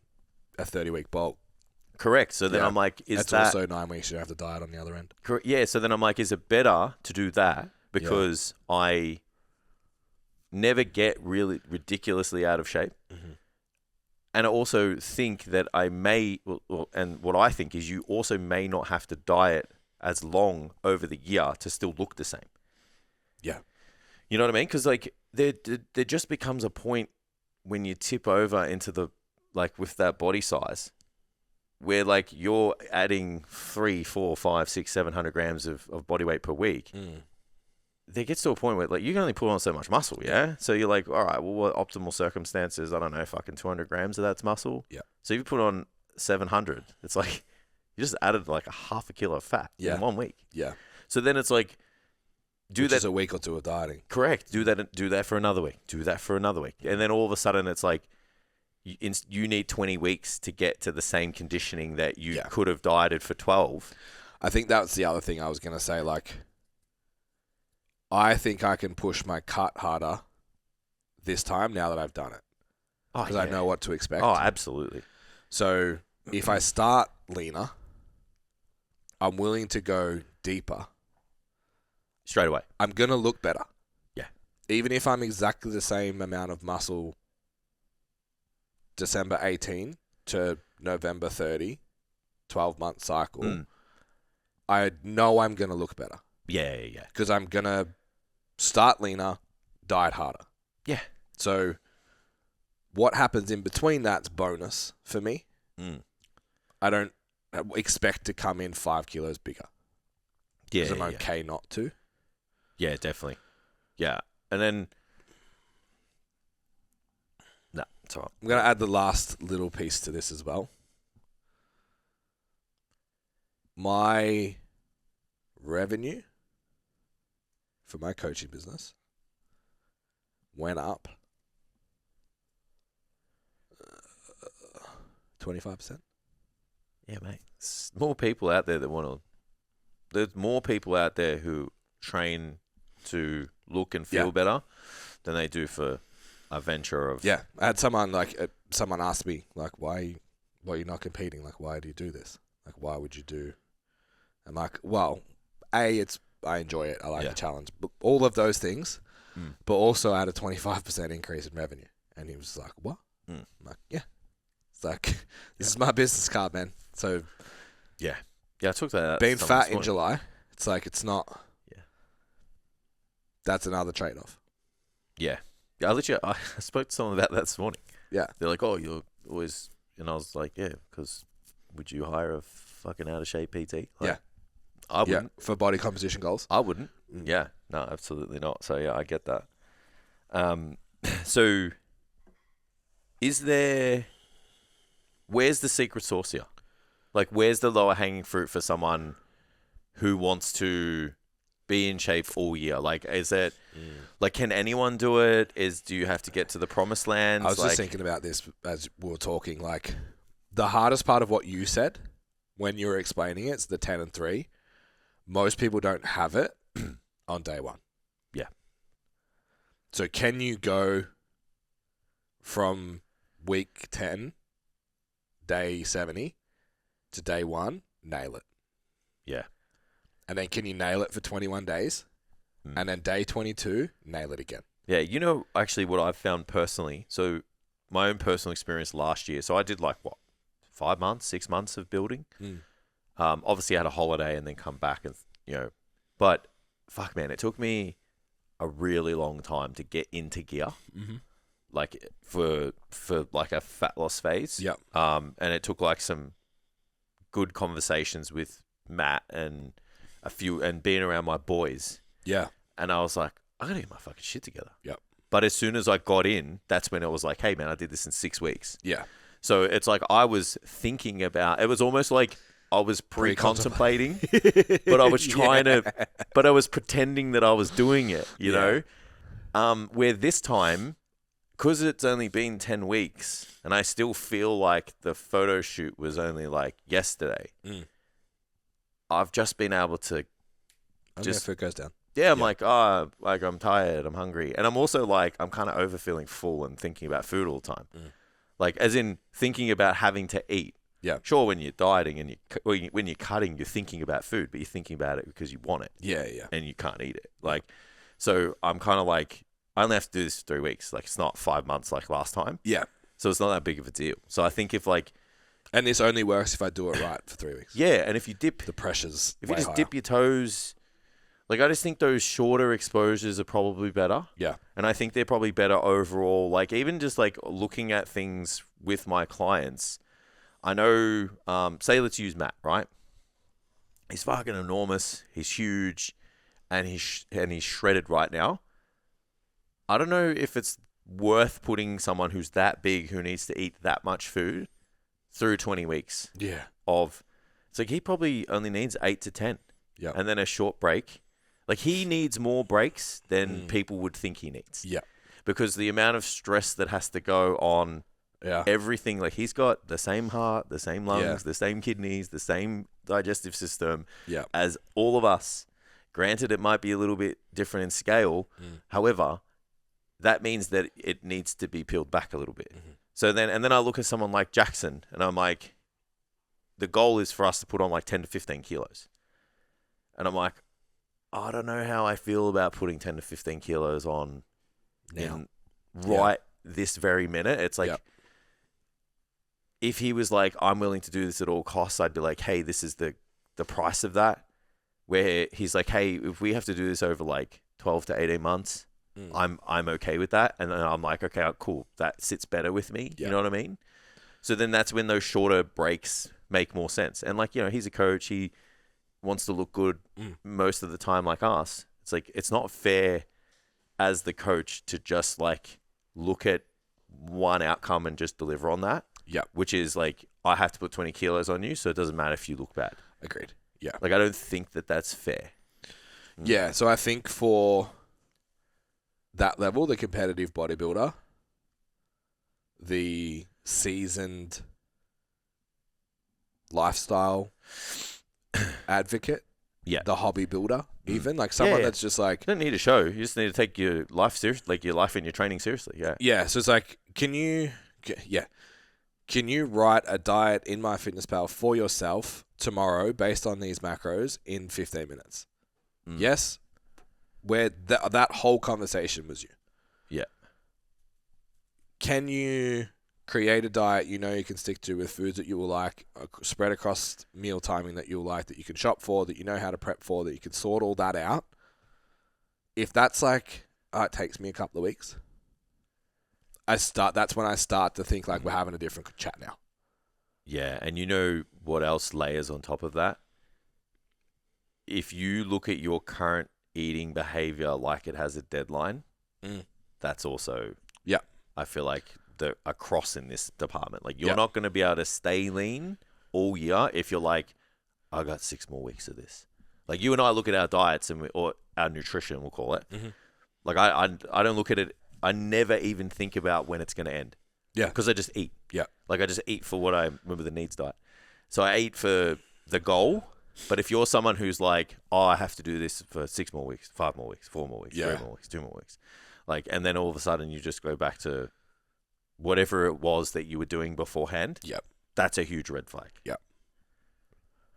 a 30-week bulk. Correct. So then I'm like, that's also 9 weeks you have to diet on the other end. Correct. Yeah. So then I'm like, is it better to do that because I never get really ridiculously out of shape? And I also think that I may, and what I think is you also may not have to diet as long over the year to still look the same. Yeah. You know what I mean? Because like there just becomes a point when you tip over into the, like with that body size, where like you're adding 300, 400, 500, 600, 700 grams of body weight per week. There gets to a point where like you can only put on so much muscle, yeah? So you're like, all right, well, what optimal circumstances? I don't know, fucking 200 grams of that's muscle. Yeah. So if you put on 700, it's like you just added like a half a kilo of fat in 1 week. Yeah. So then it's like, Which is a week or two of dieting. Correct. Do that for another week. Do that for another week. And then all of a sudden it's like you need 20 weeks to get to the same conditioning that you could have dieted for 12. I think that's the other thing I was going to say. Like, I think I can push my cut harder this time now that I've done it. Because I know what to expect. Oh, absolutely. So if I start leaner, I'm willing to go deeper. Straight away. I'm going to look better. Yeah. Even if I'm exactly the same amount of muscle December 18 to November 30, 12-month cycle, I know I'm going to look better. Yeah. Because I'm going to start leaner, diet harder. Yeah. So what happens in between that's bonus for me. I don't expect to come in 5 kilos bigger. Yeah. Because I'm okay not to. Yeah, definitely. Yeah. And then... No, it's all right. I'm going to add the last little piece to this as well. My revenue for my coaching business went up 25%. Yeah, mate. There's more people out there that want to... There's more people out there who train to look and feel better than they do for a venture of... Yeah. I had someone, someone asked me, like, why are you not competing? Like, why do you do this? Like, why would you do... I'm like, well, I enjoy it. I like the challenge. But all of those things, but also I had a 25% increase in revenue. And he was like, what? I'm like, yeah. It's like, this is my business card, man. So... Yeah. Yeah, I took that. Being fat in July, it's like, it's not... Yeah. That's another trade-off. Yeah. Yeah, I spoke to someone about that this morning. Yeah. They're like, oh, you're always... And I was like, yeah, because would you hire a fucking out-of-shape PT? Like, yeah. I wouldn't. Yeah, for body composition goals? I wouldn't. Yeah. No, absolutely not. So, yeah, I get that. So, is there... Where's the secret sauce here? Like, where's the lower hanging fruit for someone who wants to be in shape all year? Like, is it... Like, can anyone do it? Do you have to get to the promised land? I was just thinking about this as we were talking. Like, the hardest part of what you said when you were explaining it's the 10 and 3. Most people don't have it on day one. Yeah. So can you go from week 10, day 70, to day 1, nail it? Yeah. And then can you nail it for 21 days? And then day 22, nail it again. Yeah, you know, actually what I've found personally, so my own personal experience last year, so I did 5 months, 6 months of building. Obviously I had a holiday and then come back and, but fuck man, it took me a really long time to get into gear. Like for like a fat loss phase. Yep. And it took like some good conversations with Matt and and being around my boys. Yeah. And I was like, I gotta get my fucking shit together. Yep. But as soon as I got in, that's when it was like, hey man, I did this in 6 weeks. Yeah. So it's like I was thinking about, it was almost like I was pre-contemplating, but I was trying but I was pretending that I was doing it, you know? Where this time, because it's only been 10 weeks and I still feel like the photo shoot was only like yesterday, I've just been able to if it goes down. Yeah, I'm like, I'm tired, I'm hungry. And I'm also like, I'm kind of over feeling full and thinking about food all the time. Like, as in thinking about having to eat. Yeah. Sure, when you're dieting and when you're cutting, you're thinking about food, but you're thinking about it because you want it. Yeah, yeah. And you can't eat it. Like, so I'm kind of like, I only have to do this for 3 weeks. Like, it's not 5 months like last time. Yeah. So it's not that big of a deal. So I think if And this only works if I do it right for 3 weeks. Yeah, and if you dip The pressure's if way you just higher. dip your toes, like I just think those shorter exposures are probably better. Yeah. And I think they're probably better overall. Like even just like looking at things with my clients, I know, say let's use Matt, right? He's fucking enormous. He's huge, and he's shredded right now. I don't know if it's worth putting someone who's that big, who needs to eat that much food, through 20 weeks. Yeah. It's like he probably only needs 8 to 10. Yeah. And then a short break. Like he needs more breaks than people would think he needs. Yeah. Because the amount of stress that has to go on everything, like he's got the same heart, the same lungs, the same kidneys, the same digestive system as all of us. Granted, it might be a little bit different in scale. However, that means that it needs to be peeled back a little bit. So then I look at someone like Jackson and I'm like, the goal is for us to put on like 10 to 15 kilos. And I'm like, I don't know how I feel about putting 10 to 15 kilos on now. This very minute. It's like, if he was like, I'm willing to do this at all costs, I'd be like, hey, this is the price of that. Where he's like, hey, if we have to do this over like 12 to 18 months, I'm okay with that. And then I'm like, okay, cool. That sits better with me. You know what I mean? So then that's when those shorter breaks make more sense. And like, he's a coach. He wants to look good most of the time like us. It's like, it's not fair as the coach to just like look at one outcome and just deliver on that. Yeah. Which is like, I have to put 20 kilos on you, so it doesn't matter if you look bad. Agreed. Yeah. Like, I don't think that that's fair. Yeah. So I think for that level, the competitive bodybuilder, the seasoned lifestyle advocate, the hobby builder, even like someone that's just like, you don't need a show. You just need to take your life seriously, like your life and your training seriously. Yeah. So it's like, can you write a diet in MyFitnessPal for yourself tomorrow based on these macros in 15 minutes? Yes. Where that whole conversation was you. Yeah. Can you create a diet you can stick to with foods that you will like, spread across meal timing that you'll like, that you can shop for, that you know how to prep for, that you can sort all that out? If that's like, it takes me a couple of weeks, that's when I start to think like we're having a different chat now. Yeah, and you know what else layers on top of that? If you look at your current eating behavior like it has a deadline, that's also, I feel like a cross in this department. Like you're not going to be able to stay lean all year if you're like, I got 6 more weeks of this. Like you and I look at our diets or our nutrition, we'll call it. Like I don't look at it. I never even think about when it's going to end. Yeah. Because I just eat. Yeah. Like I just eat for what I remember the needs diet. So I eat for the goal. But if you're someone who's like, I have to do this for 6 more weeks, 5 more weeks, 4 more weeks, 3 more weeks, 2 more weeks. Like, and then all of a sudden you just go back to whatever it was that you were doing beforehand. Yep. That's a huge red flag. Yep.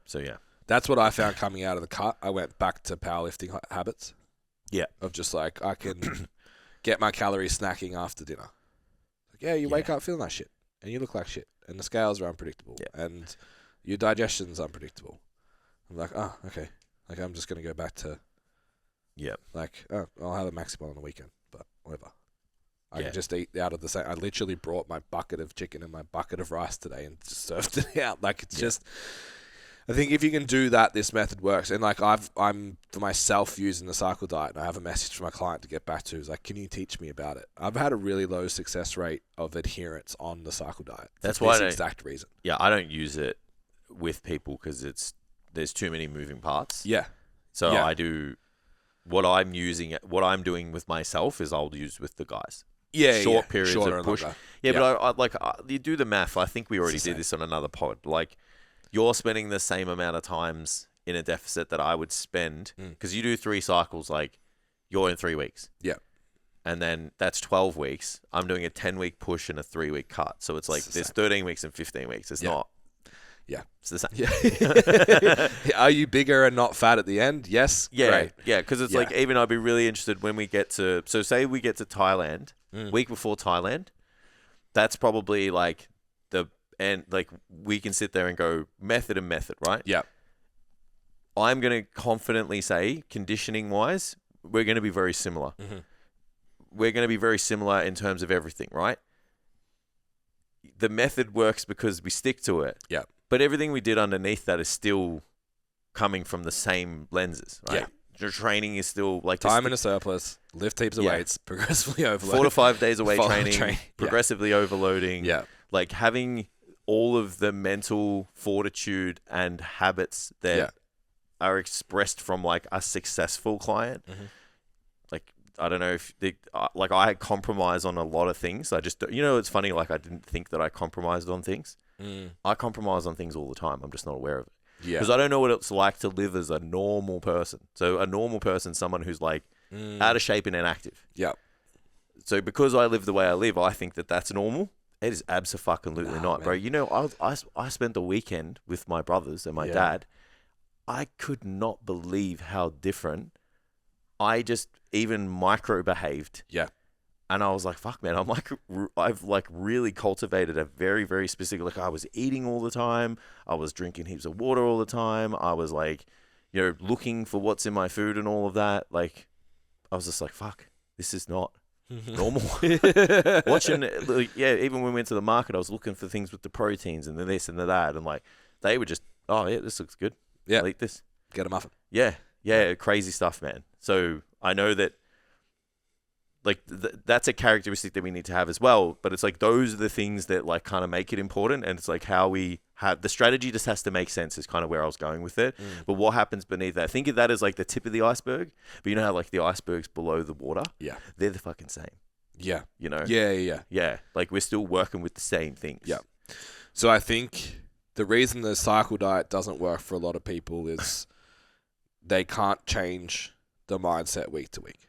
So yeah. That's what I found coming out of the cut. I went back to powerlifting habits. Yeah. Of just like, I can get my calories snacking after dinner. Like, you wake up feeling like shit and you look like shit and the scales are unpredictable and your digestion's unpredictable. I'm like, okay. Like, I'm just going to go back to, like, I'll have a Maximum on the weekend, but whatever. I can just eat out of the same. I literally brought my bucket of chicken and my bucket of rice today and just served it out. Like, it's just, I think if you can do that, this method works. And like, I'm for myself using the cycle diet, and I have a message from my client to get back to, is like, can you teach me about it? I've had a really low success rate of adherence on the cycle diet. That's why this exact reason. Yeah, I don't use it with people because there's too many moving parts. Yeah. So I do what I'm doing with myself is I'll use with the guys. Yeah. Short periods of push. Yeah, but you do the math. I think we already did this on another pod. Like, you're spending the same amount of times in a deficit that I would spend because you do 3 cycles. Like, you're in 3 weeks. Yeah. And then that's 12 weeks. I'm doing a 10-week push and a 3-week cut. So it's like there's 13 weeks and 15 weeks. It's not. Yeah. It's the same. Yeah. Are you bigger and not fat at the end? Yes. Yeah. Great. Yeah. Because it's like, even I'd be really interested when we get to, so say we get to Thailand, week before Thailand, that's probably like the and like we can sit there and go method and method, right? Yeah. I'm going to confidently say, conditioning wise, we're going to be very similar. Mm-hmm. We're going to be very similar in terms of everything, right? The method works because we stick to it. Yeah. But everything we did underneath that is still coming from the same lenses, right? Yeah. Your training is still like time in a surplus, lift heaps of weights, progressively overload. 4 to 5 days of weight Follow training, train. progressively overloading. Yeah. Like having all of the mental fortitude and habits that are expressed from like a successful client. Mm-hmm. Like, I don't know if like I compromise on a lot of things. I just, it's funny. Like I didn't think that I compromised on things. I compromise on things all the time. I'm just not aware of it. Yeah. Because I don't know what it's like to live as a normal person. So a normal person, someone who's like out of shape and inactive. Yeah. So because I live the way I live, I think that that's normal. It is absolutely not, man. bro. I spent the weekend with my brothers and my dad. I could not believe how different I just even micro behaved. Yeah. And I was like, fuck, man, I've like really cultivated a very, very specific, like I was eating all the time. I was drinking heaps of water all the time. I was like, looking for what's in my food and all of that. Like, I was just like, fuck, this is not normal. Watching, even when we went to the market, I was looking for things with the proteins and the this and the that. And like, they were just, oh yeah, this looks good. Yeah. I'll eat this. Get a muffin. Yeah. Crazy stuff, man. So I know that like that's a characteristic that we need to have as well. But it's like those are the things that like kind of make it important. And it's like how we have the strategy just has to make sense is kind of where I was going with it. But what happens beneath that? Think of that as like the tip of the iceberg. But you know how like the iceberg's below the water? Yeah. They're the fucking same. Yeah. Yeah. Like we're still working with the same things. Yeah. So I think the reason the cycle diet doesn't work for a lot of people is they can't change the mindset week to week.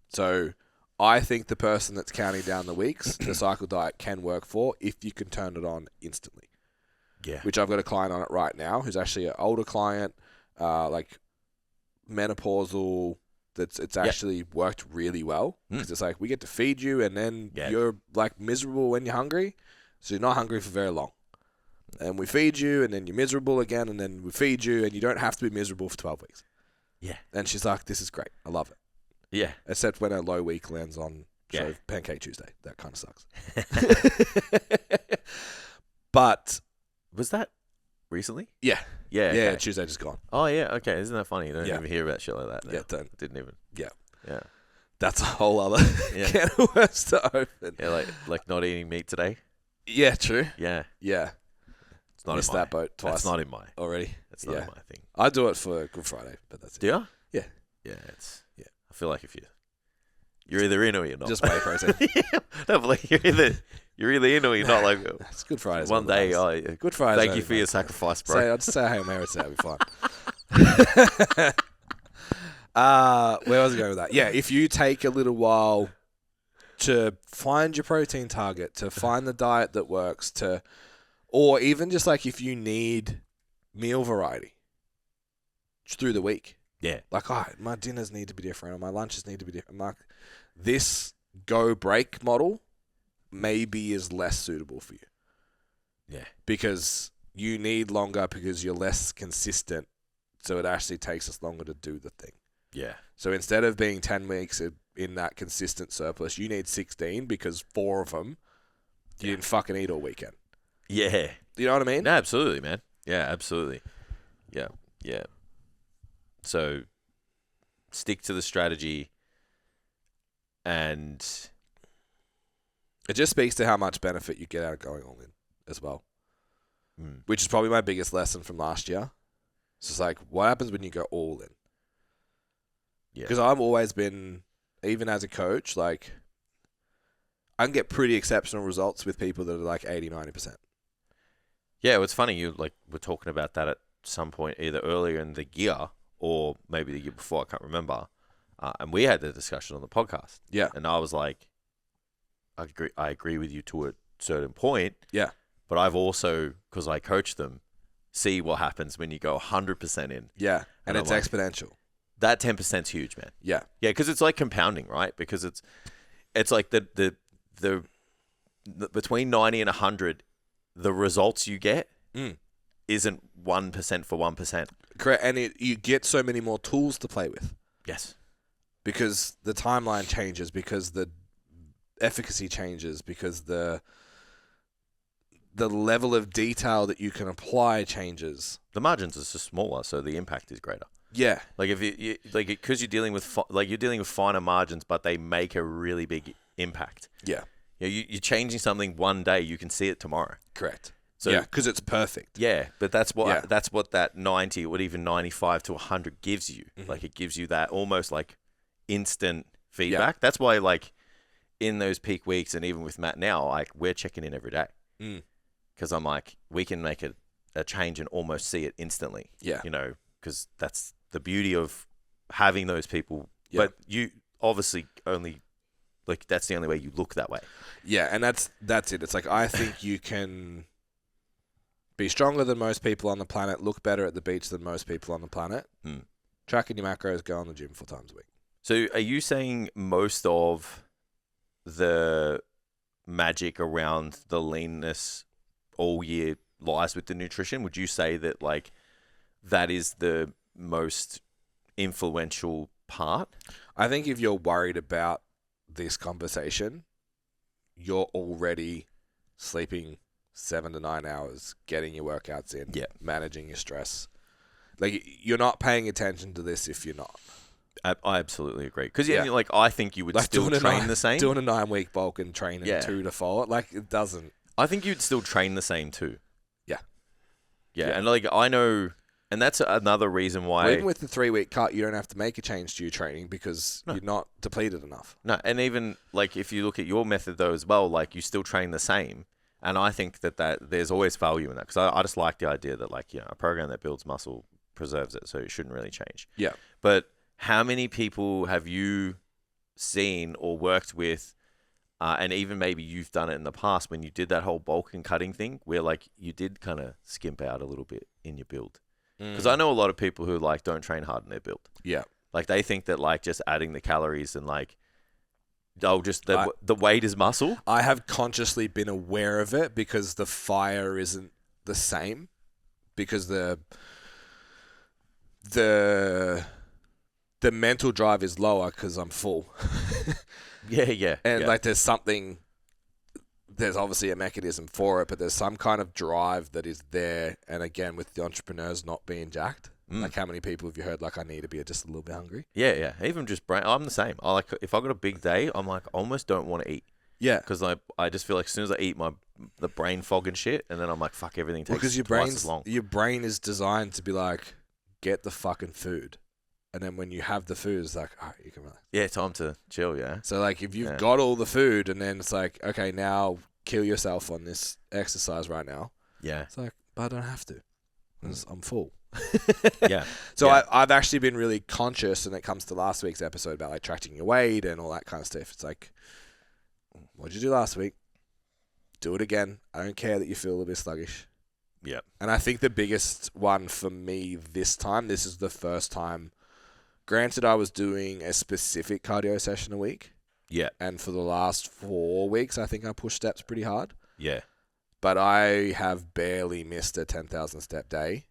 So I think the person that's counting down the weeks, the cycle diet can work for if you can turn it on instantly. Yeah. Which I've got a client on it right now who's actually an older client, like menopausal. It's actually worked really well because it's like we get to feed you and then you're like miserable when you're hungry. So you're not hungry for very long. And we feed you and then you're miserable again and then we feed you and you don't have to be miserable for 12 weeks. Yeah. And she's like, this is great. I love it. Yeah. Except when a low week lands on Pancake Tuesday. That kind of sucks. But was that recently? Yeah. Yeah. Yeah, okay. Tuesday just gone. Oh, yeah. Okay. Isn't that funny? You don't even hear about shit like that now. Yeah, don't. I didn't even. Yeah. Yeah. That's a whole other can of worms to open. Yeah, like not eating meat today. Yeah, true. Yeah. Yeah. It's not missed in my, that boat twice. That's not in my already. That's not in my thing. I do it for Good Friday, but that's it. Do you? Yeah. Yeah. I feel like if you're either in or you're not. Just whey protein. No, but like you're either in or you're not. Like it's Good Friday. One day, Good Friday. Thank you for your sacrifice, bro. I'll just say Hail Mary today. I'll be fine. Where was I going with that? Yeah, if you take a little while to find your protein target, to find the diet that works, or even just like if you need meal variety through the week. Yeah. Like, my dinners need to be different or my lunches need to be different. Like, this go break model maybe is less suitable for you. Yeah. Because you need longer because you're less consistent. So it actually takes us longer to do the thing. Yeah. So instead of being 10 weeks in that consistent surplus, you need 16 because 4 of them you didn't fucking eat all weekend. Yeah. You know what I mean? No, absolutely, man. Yeah, absolutely. Yeah. Yeah. So stick to the strategy and it just speaks to how much benefit you get out of going all in as well. Which is probably my biggest lesson from last year. It's just like, what happens when you go all in? Because I've always been, even as a coach, like, I can get pretty exceptional results with people that are like 80, 90%. Yeah, it's funny. You were talking about that at some point, either earlier in the year or maybe the year before. I can't remember. And we had the discussion on the podcast. Yeah. And I was like, I agree with you to a certain point. Yeah. But I've also, because I coach them, see what happens when you go 100% in. Yeah. And it's exponential. That 10%'s huge, man. Yeah. Yeah, because it's like compounding, right? Because it's like the between 90 and 100 the results you get Mm. isn't 1% for 1%. Correct. And you get so many more tools to play with. Yes. Because the timeline changes, because the efficacy changes, because the level of detail that you can apply changes. The margins are just smaller, so the impact is greater. Yeah. Like if you like, because you're dealing with you're dealing with finer margins, but they make a really big impact. Yeah. You know, you're changing something one day, you can see it tomorrow. Correct. So yeah, because it's perfect. Yeah, but that's what that 90 or even 95 to 100 gives you. Mm-hmm. Like it gives you that almost like instant feedback. That's why like in those peak weeks and even with Matt now, like we're checking in every day. Because I'm like, we can make a change and almost see it instantly. Yeah. You know, because that's the beauty of having those people. Yeah. But you obviously only, like, that's the only way you look that way. Yeah, and that's it. It's like, I think you can be stronger than most people on the planet, look better at the beach than most people on the planet, tracking your macros, go on the gym 4 times a week. So are you saying most of the magic around the leanness all year lies with the nutrition? Would you say that like that is the most influential part? I think if you're worried about this conversation, you're already sleeping 7 to 9 hours, getting your workouts in, managing your stress. Like, you're not paying attention to this if you're not. I absolutely agree. Because like I think you would like still train the same. Doing a 9-week bulk and training 2 to 4, like it doesn't. I think you'd still train the same too. Yeah. And like I know, and that's another reason why. Even with the 3-week cut, you don't have to make a change to your training because you're not depleted enough. No, and even like if you look at your method though as well, like you still train the same. And I think that there's always value in that because I just like the idea that like, you know, a program that builds muscle preserves it, so it shouldn't really change. Yeah. But how many people have you seen or worked with, and even maybe you've done it in the past when you did that whole bulk and cutting thing where like you did kind of skimp out a little bit in your build? Because I know a lot of people who like don't train hard in their build. Yeah. Like they think that like just adding the calories and like, the weight is muscle. I have consciously been aware of it because the fire isn't the same, because the mental drive is lower because I'm full. And like there's obviously a mechanism for it, but there's some kind of drive that is there. And again, with the entrepreneurs not being jacked, like how many people have you heard like I need to be just a little bit hungry? Yeah. Even just brain. I'm the same. I like if I got a big day, I'm like almost don't want to eat. Yeah, because I just feel like as soon as I eat, the brain fog and shit, and then I'm like fuck, everything takes because twice as long. Your brain is designed to be like get the fucking food. And then when you have the food, it's like, all right, you can relax. Yeah, time to chill, yeah. So, like, if you've got all the food and then it's like, okay, now kill yourself on this exercise right now. Yeah. It's like, but I don't have to because I'm full. Yeah. So I've actually been really conscious when it comes to last week's episode about, like, tracking your weight and all that kind of stuff. It's like, what'd you do last week? Do it again. I don't care that you feel a little bit sluggish. Yeah. And I think the biggest one for me this is the first time. Granted, I was doing a specific cardio session a week. Yeah. And for the last 4 weeks, I think I pushed steps pretty hard. Yeah. But I have barely missed a 10,000 step day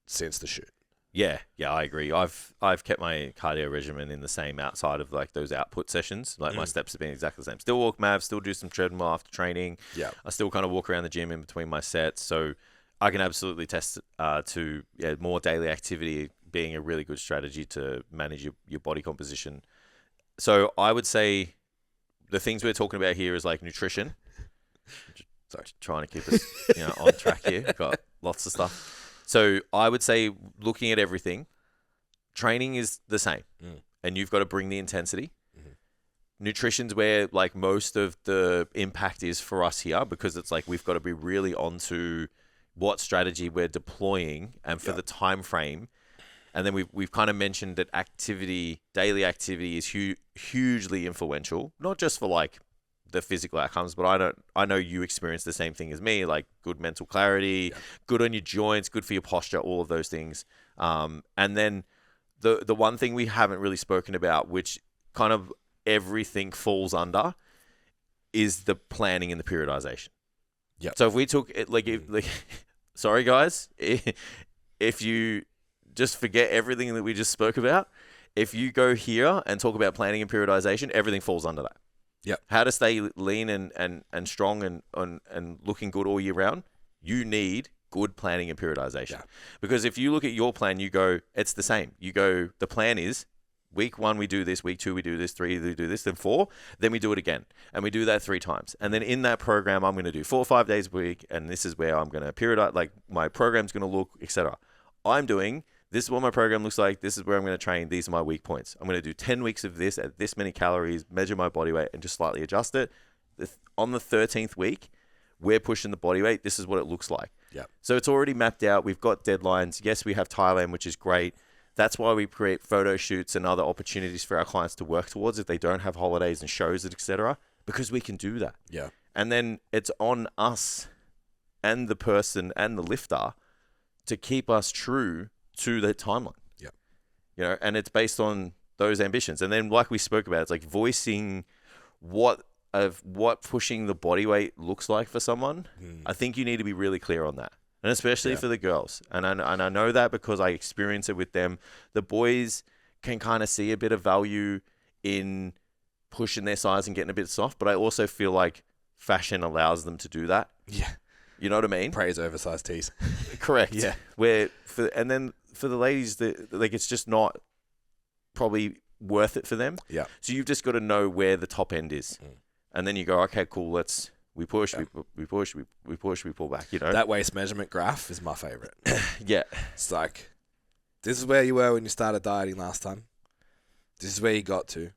since the shoot. Yeah, I agree. I've kept my cardio regimen in the same outside of like those output sessions. Like my steps have been exactly the same. Still walk MAV, still do some treadmill after training. Yeah. I still kind of walk around the gym in between my sets. So I can absolutely test to more daily activity being a really good strategy to manage your body composition. So I would say the things we're talking about here is like nutrition. Sorry, trying to keep us on track here. We've got lots of stuff. So I would say looking at everything, training is the same, and you've got to bring the intensity. Nutrition's where like most of the impact is for us here because it's like we've got to be really onto what strategy we're deploying and for the time frame. And then we've kind of mentioned that daily activity is hugely influential, not just for like the physical outcomes, but I know you experience the same thing as me, like good mental clarity, good on your joints, good for your posture, all of those things. And then the one thing we haven't really spoken about, which kind of everything falls under, is the planning and the periodization. Yep. So if we took it, sorry guys, if you just forget everything that we just spoke about, if you go here and talk about planning and periodization, everything falls under that. Yep. How to stay lean and strong and looking good all year round, you need good planning and periodization. Yeah. Because if you look at your plan, you go, it's the same. You go, the plan is week 1, we do this, week 2, we do this, 3, we do this, then 4, then we do it again. And we do that 3 times. And then in that program, I'm going to do 4 or 5 days a week. And this is where I'm going to periodize, like my program's going to look, etc. I'm doing, this is what my program looks like. This is where I'm going to train. These are my weak points. I'm going to do 10 weeks of this at this many calories, measure my body weight, and just slightly adjust it. On the 13th week, we're pushing the body weight. This is what it looks like. Yeah. So it's already mapped out. We've got deadlines. Yes, we have Thailand, which is great. That's why we create photo shoots and other opportunities for our clients to work towards if they don't have holidays and shows, etc. Because we can do that. Yeah. And then it's on us and the person and the lifter to keep us true to the timeline. Yeah. You know, and it's based on those ambitions. And then like we spoke about, it's like voicing what pushing the body weight looks like for someone. I think you need to be really clear on that. And especially for the girls. And I know that because I experience it with them. The boys can kind of see a bit of value in pushing their size and getting a bit soft, but I also feel like fashion allows them to do that. Yeah. You know what I mean? Praise oversized tees. Correct. Yeah. And then for the ladies, it's just not probably worth it for them. Yeah. So you've just got to know where the top end is. And then you go, okay, cool, we push, we push, we push, we pull back, you know? That waist measurement graph is my favorite. Yeah. It's like, this is where you were when you started dieting last time. This is where you got to.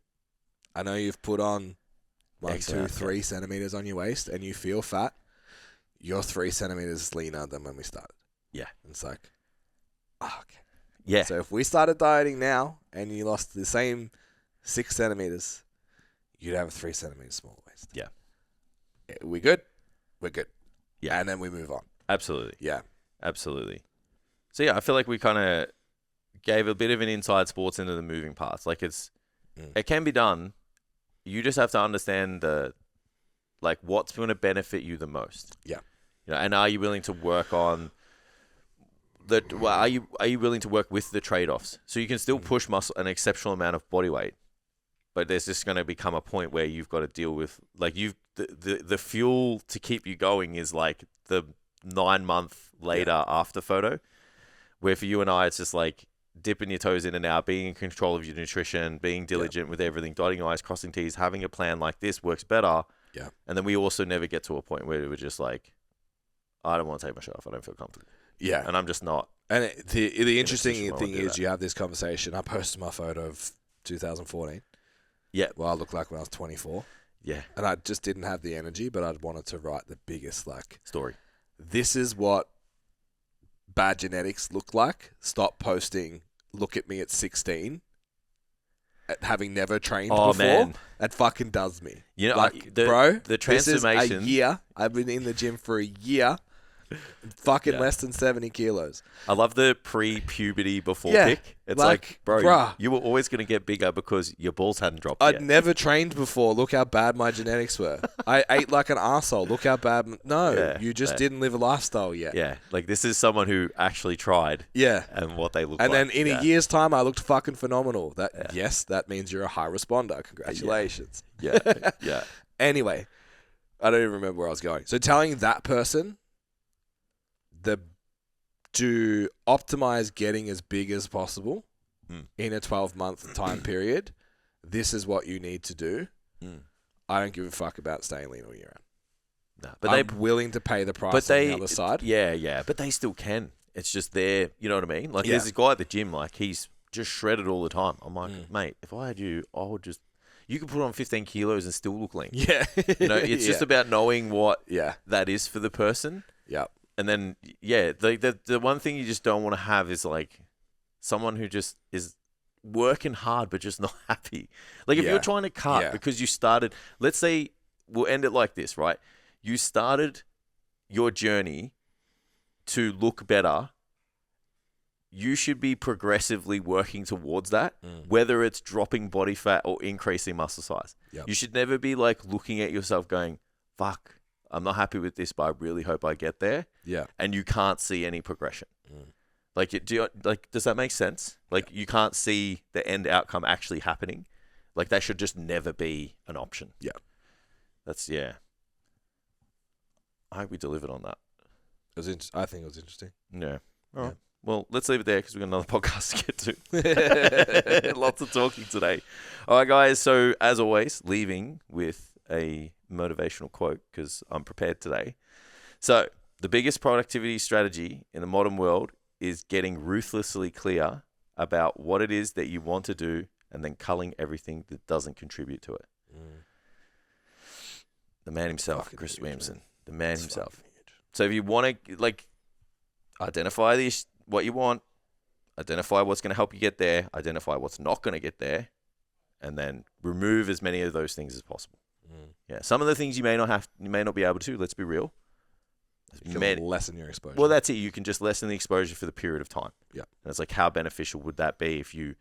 I know you've put on 1, 2, 3 centimeters on your waist and you feel fat. You're 3 centimeters leaner than when we started. Yeah. And it's like, okay. Yeah. So if we started dieting now and you lost the same 6 centimeters, you'd have a 3 centimeters smaller waist. Yeah. We good? We're good. Yeah. And then we move on. Absolutely. Yeah. Absolutely. So yeah, I feel like we kind of gave a bit of an inside sports into the moving parts. Like it can be done. You just have to understand what's going to benefit you the most. Yeah. You know, and are you willing to work on are you willing to work with the trade-offs? So you can still push muscle an exceptional amount of body weight, but there's just going to become a point where you've got to deal with the fuel to keep you going is like the 9-month later after photo, where for you and I it's just like dipping your toes in and out, being in control of your nutrition, being diligent with everything, dotting your I's, crossing T's, having a plan like this works better. Yeah. And then we also never get to a point where we're just like, I don't want to take my shirt off. I don't feel comfortable. Yeah. And I'm just not. And the interesting thing is you have this conversation. I posted my photo of 2014. Yeah. Well, I looked like when I was 24. Yeah. And I just didn't have the energy, but I wanted to write the biggest story. This is what bad genetics look like. Stop posting, look at me at 16. Having never trained before, man. That fucking does me. You know, the transformation. This is a year. I've been in the gym for a year. Fucking less than 70 kilos. I love the pre-puberty before pic. It's like, bro, you were always going to get bigger because your balls hadn't dropped yet. I'd never trained before. Look how bad my genetics were. I ate like an arsehole. Look how bad. You just didn't live a lifestyle yet. Yeah. Like this is someone who actually tried. Yeah. And what they look like. And then in a year's time, I looked fucking phenomenal. Yes, that means you're a high responder. Congratulations. Yeah. Yeah. Anyway, I don't even remember where I was going. So telling that person to optimize getting as big as possible in a 12-month time period, this is what you need to do. I don't give a fuck about staying lean all year round. No, but I'm willing to pay the price on the other side. Yeah, but they still can. It's just there, you know what I mean? Like there's this guy at the gym, like he's just shredded all the time. I'm like, mate, if I had you, I would just... You could put on 15 kilos and still look lean. Yeah. You know, it's just about knowing what that is for the person. Yeah. And then, the one thing you just don't want to have is like someone who just is working hard but just not happy. Like if you're trying to cut because you started, let's say we'll end it like this, right? You started your journey to look better. You should be progressively working towards that, whether it's dropping body fat or increasing muscle size. Yep. You should never be like looking at yourself going, fuck, I'm not happy with this, but I really hope I get there. Yeah. And you can't see any progression. Like, does that make sense? Like, you can't see the end outcome actually happening. Like, that should just never be an option. Yeah. I hope we delivered on that. I think it was interesting. Yeah. All right. Well, let's leave it there because we've got another podcast to get to. Lots of talking today. All right, guys. So, as always, leaving with a motivational quote because I'm prepared today. So, the biggest productivity strategy in the modern world is getting ruthlessly clear about what it is that you want to do and then culling everything that doesn't contribute to it. The man himself, Fucking Chris huge, Williamson. man. The man It's himself. fucking huge. So if you want to, like, identify what you want, identify what's going to help you get there, identify what's not going to get there, and then remove as many of those things as possible. Yeah, some of the things you may not be able to. Let's be real. You can lessen your exposure. Well, that's it. You can just lessen the exposure for the period of time. Yeah. And it's like, how beneficial would that be if you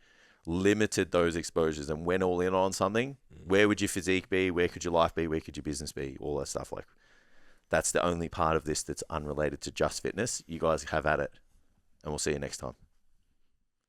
limited those exposures and went all in on something? Where would your physique be? Where could your life be? Where could your business be? All that stuff. Like, that's the only part of this that's unrelated to just fitness. You guys have at it, and we'll see you next time.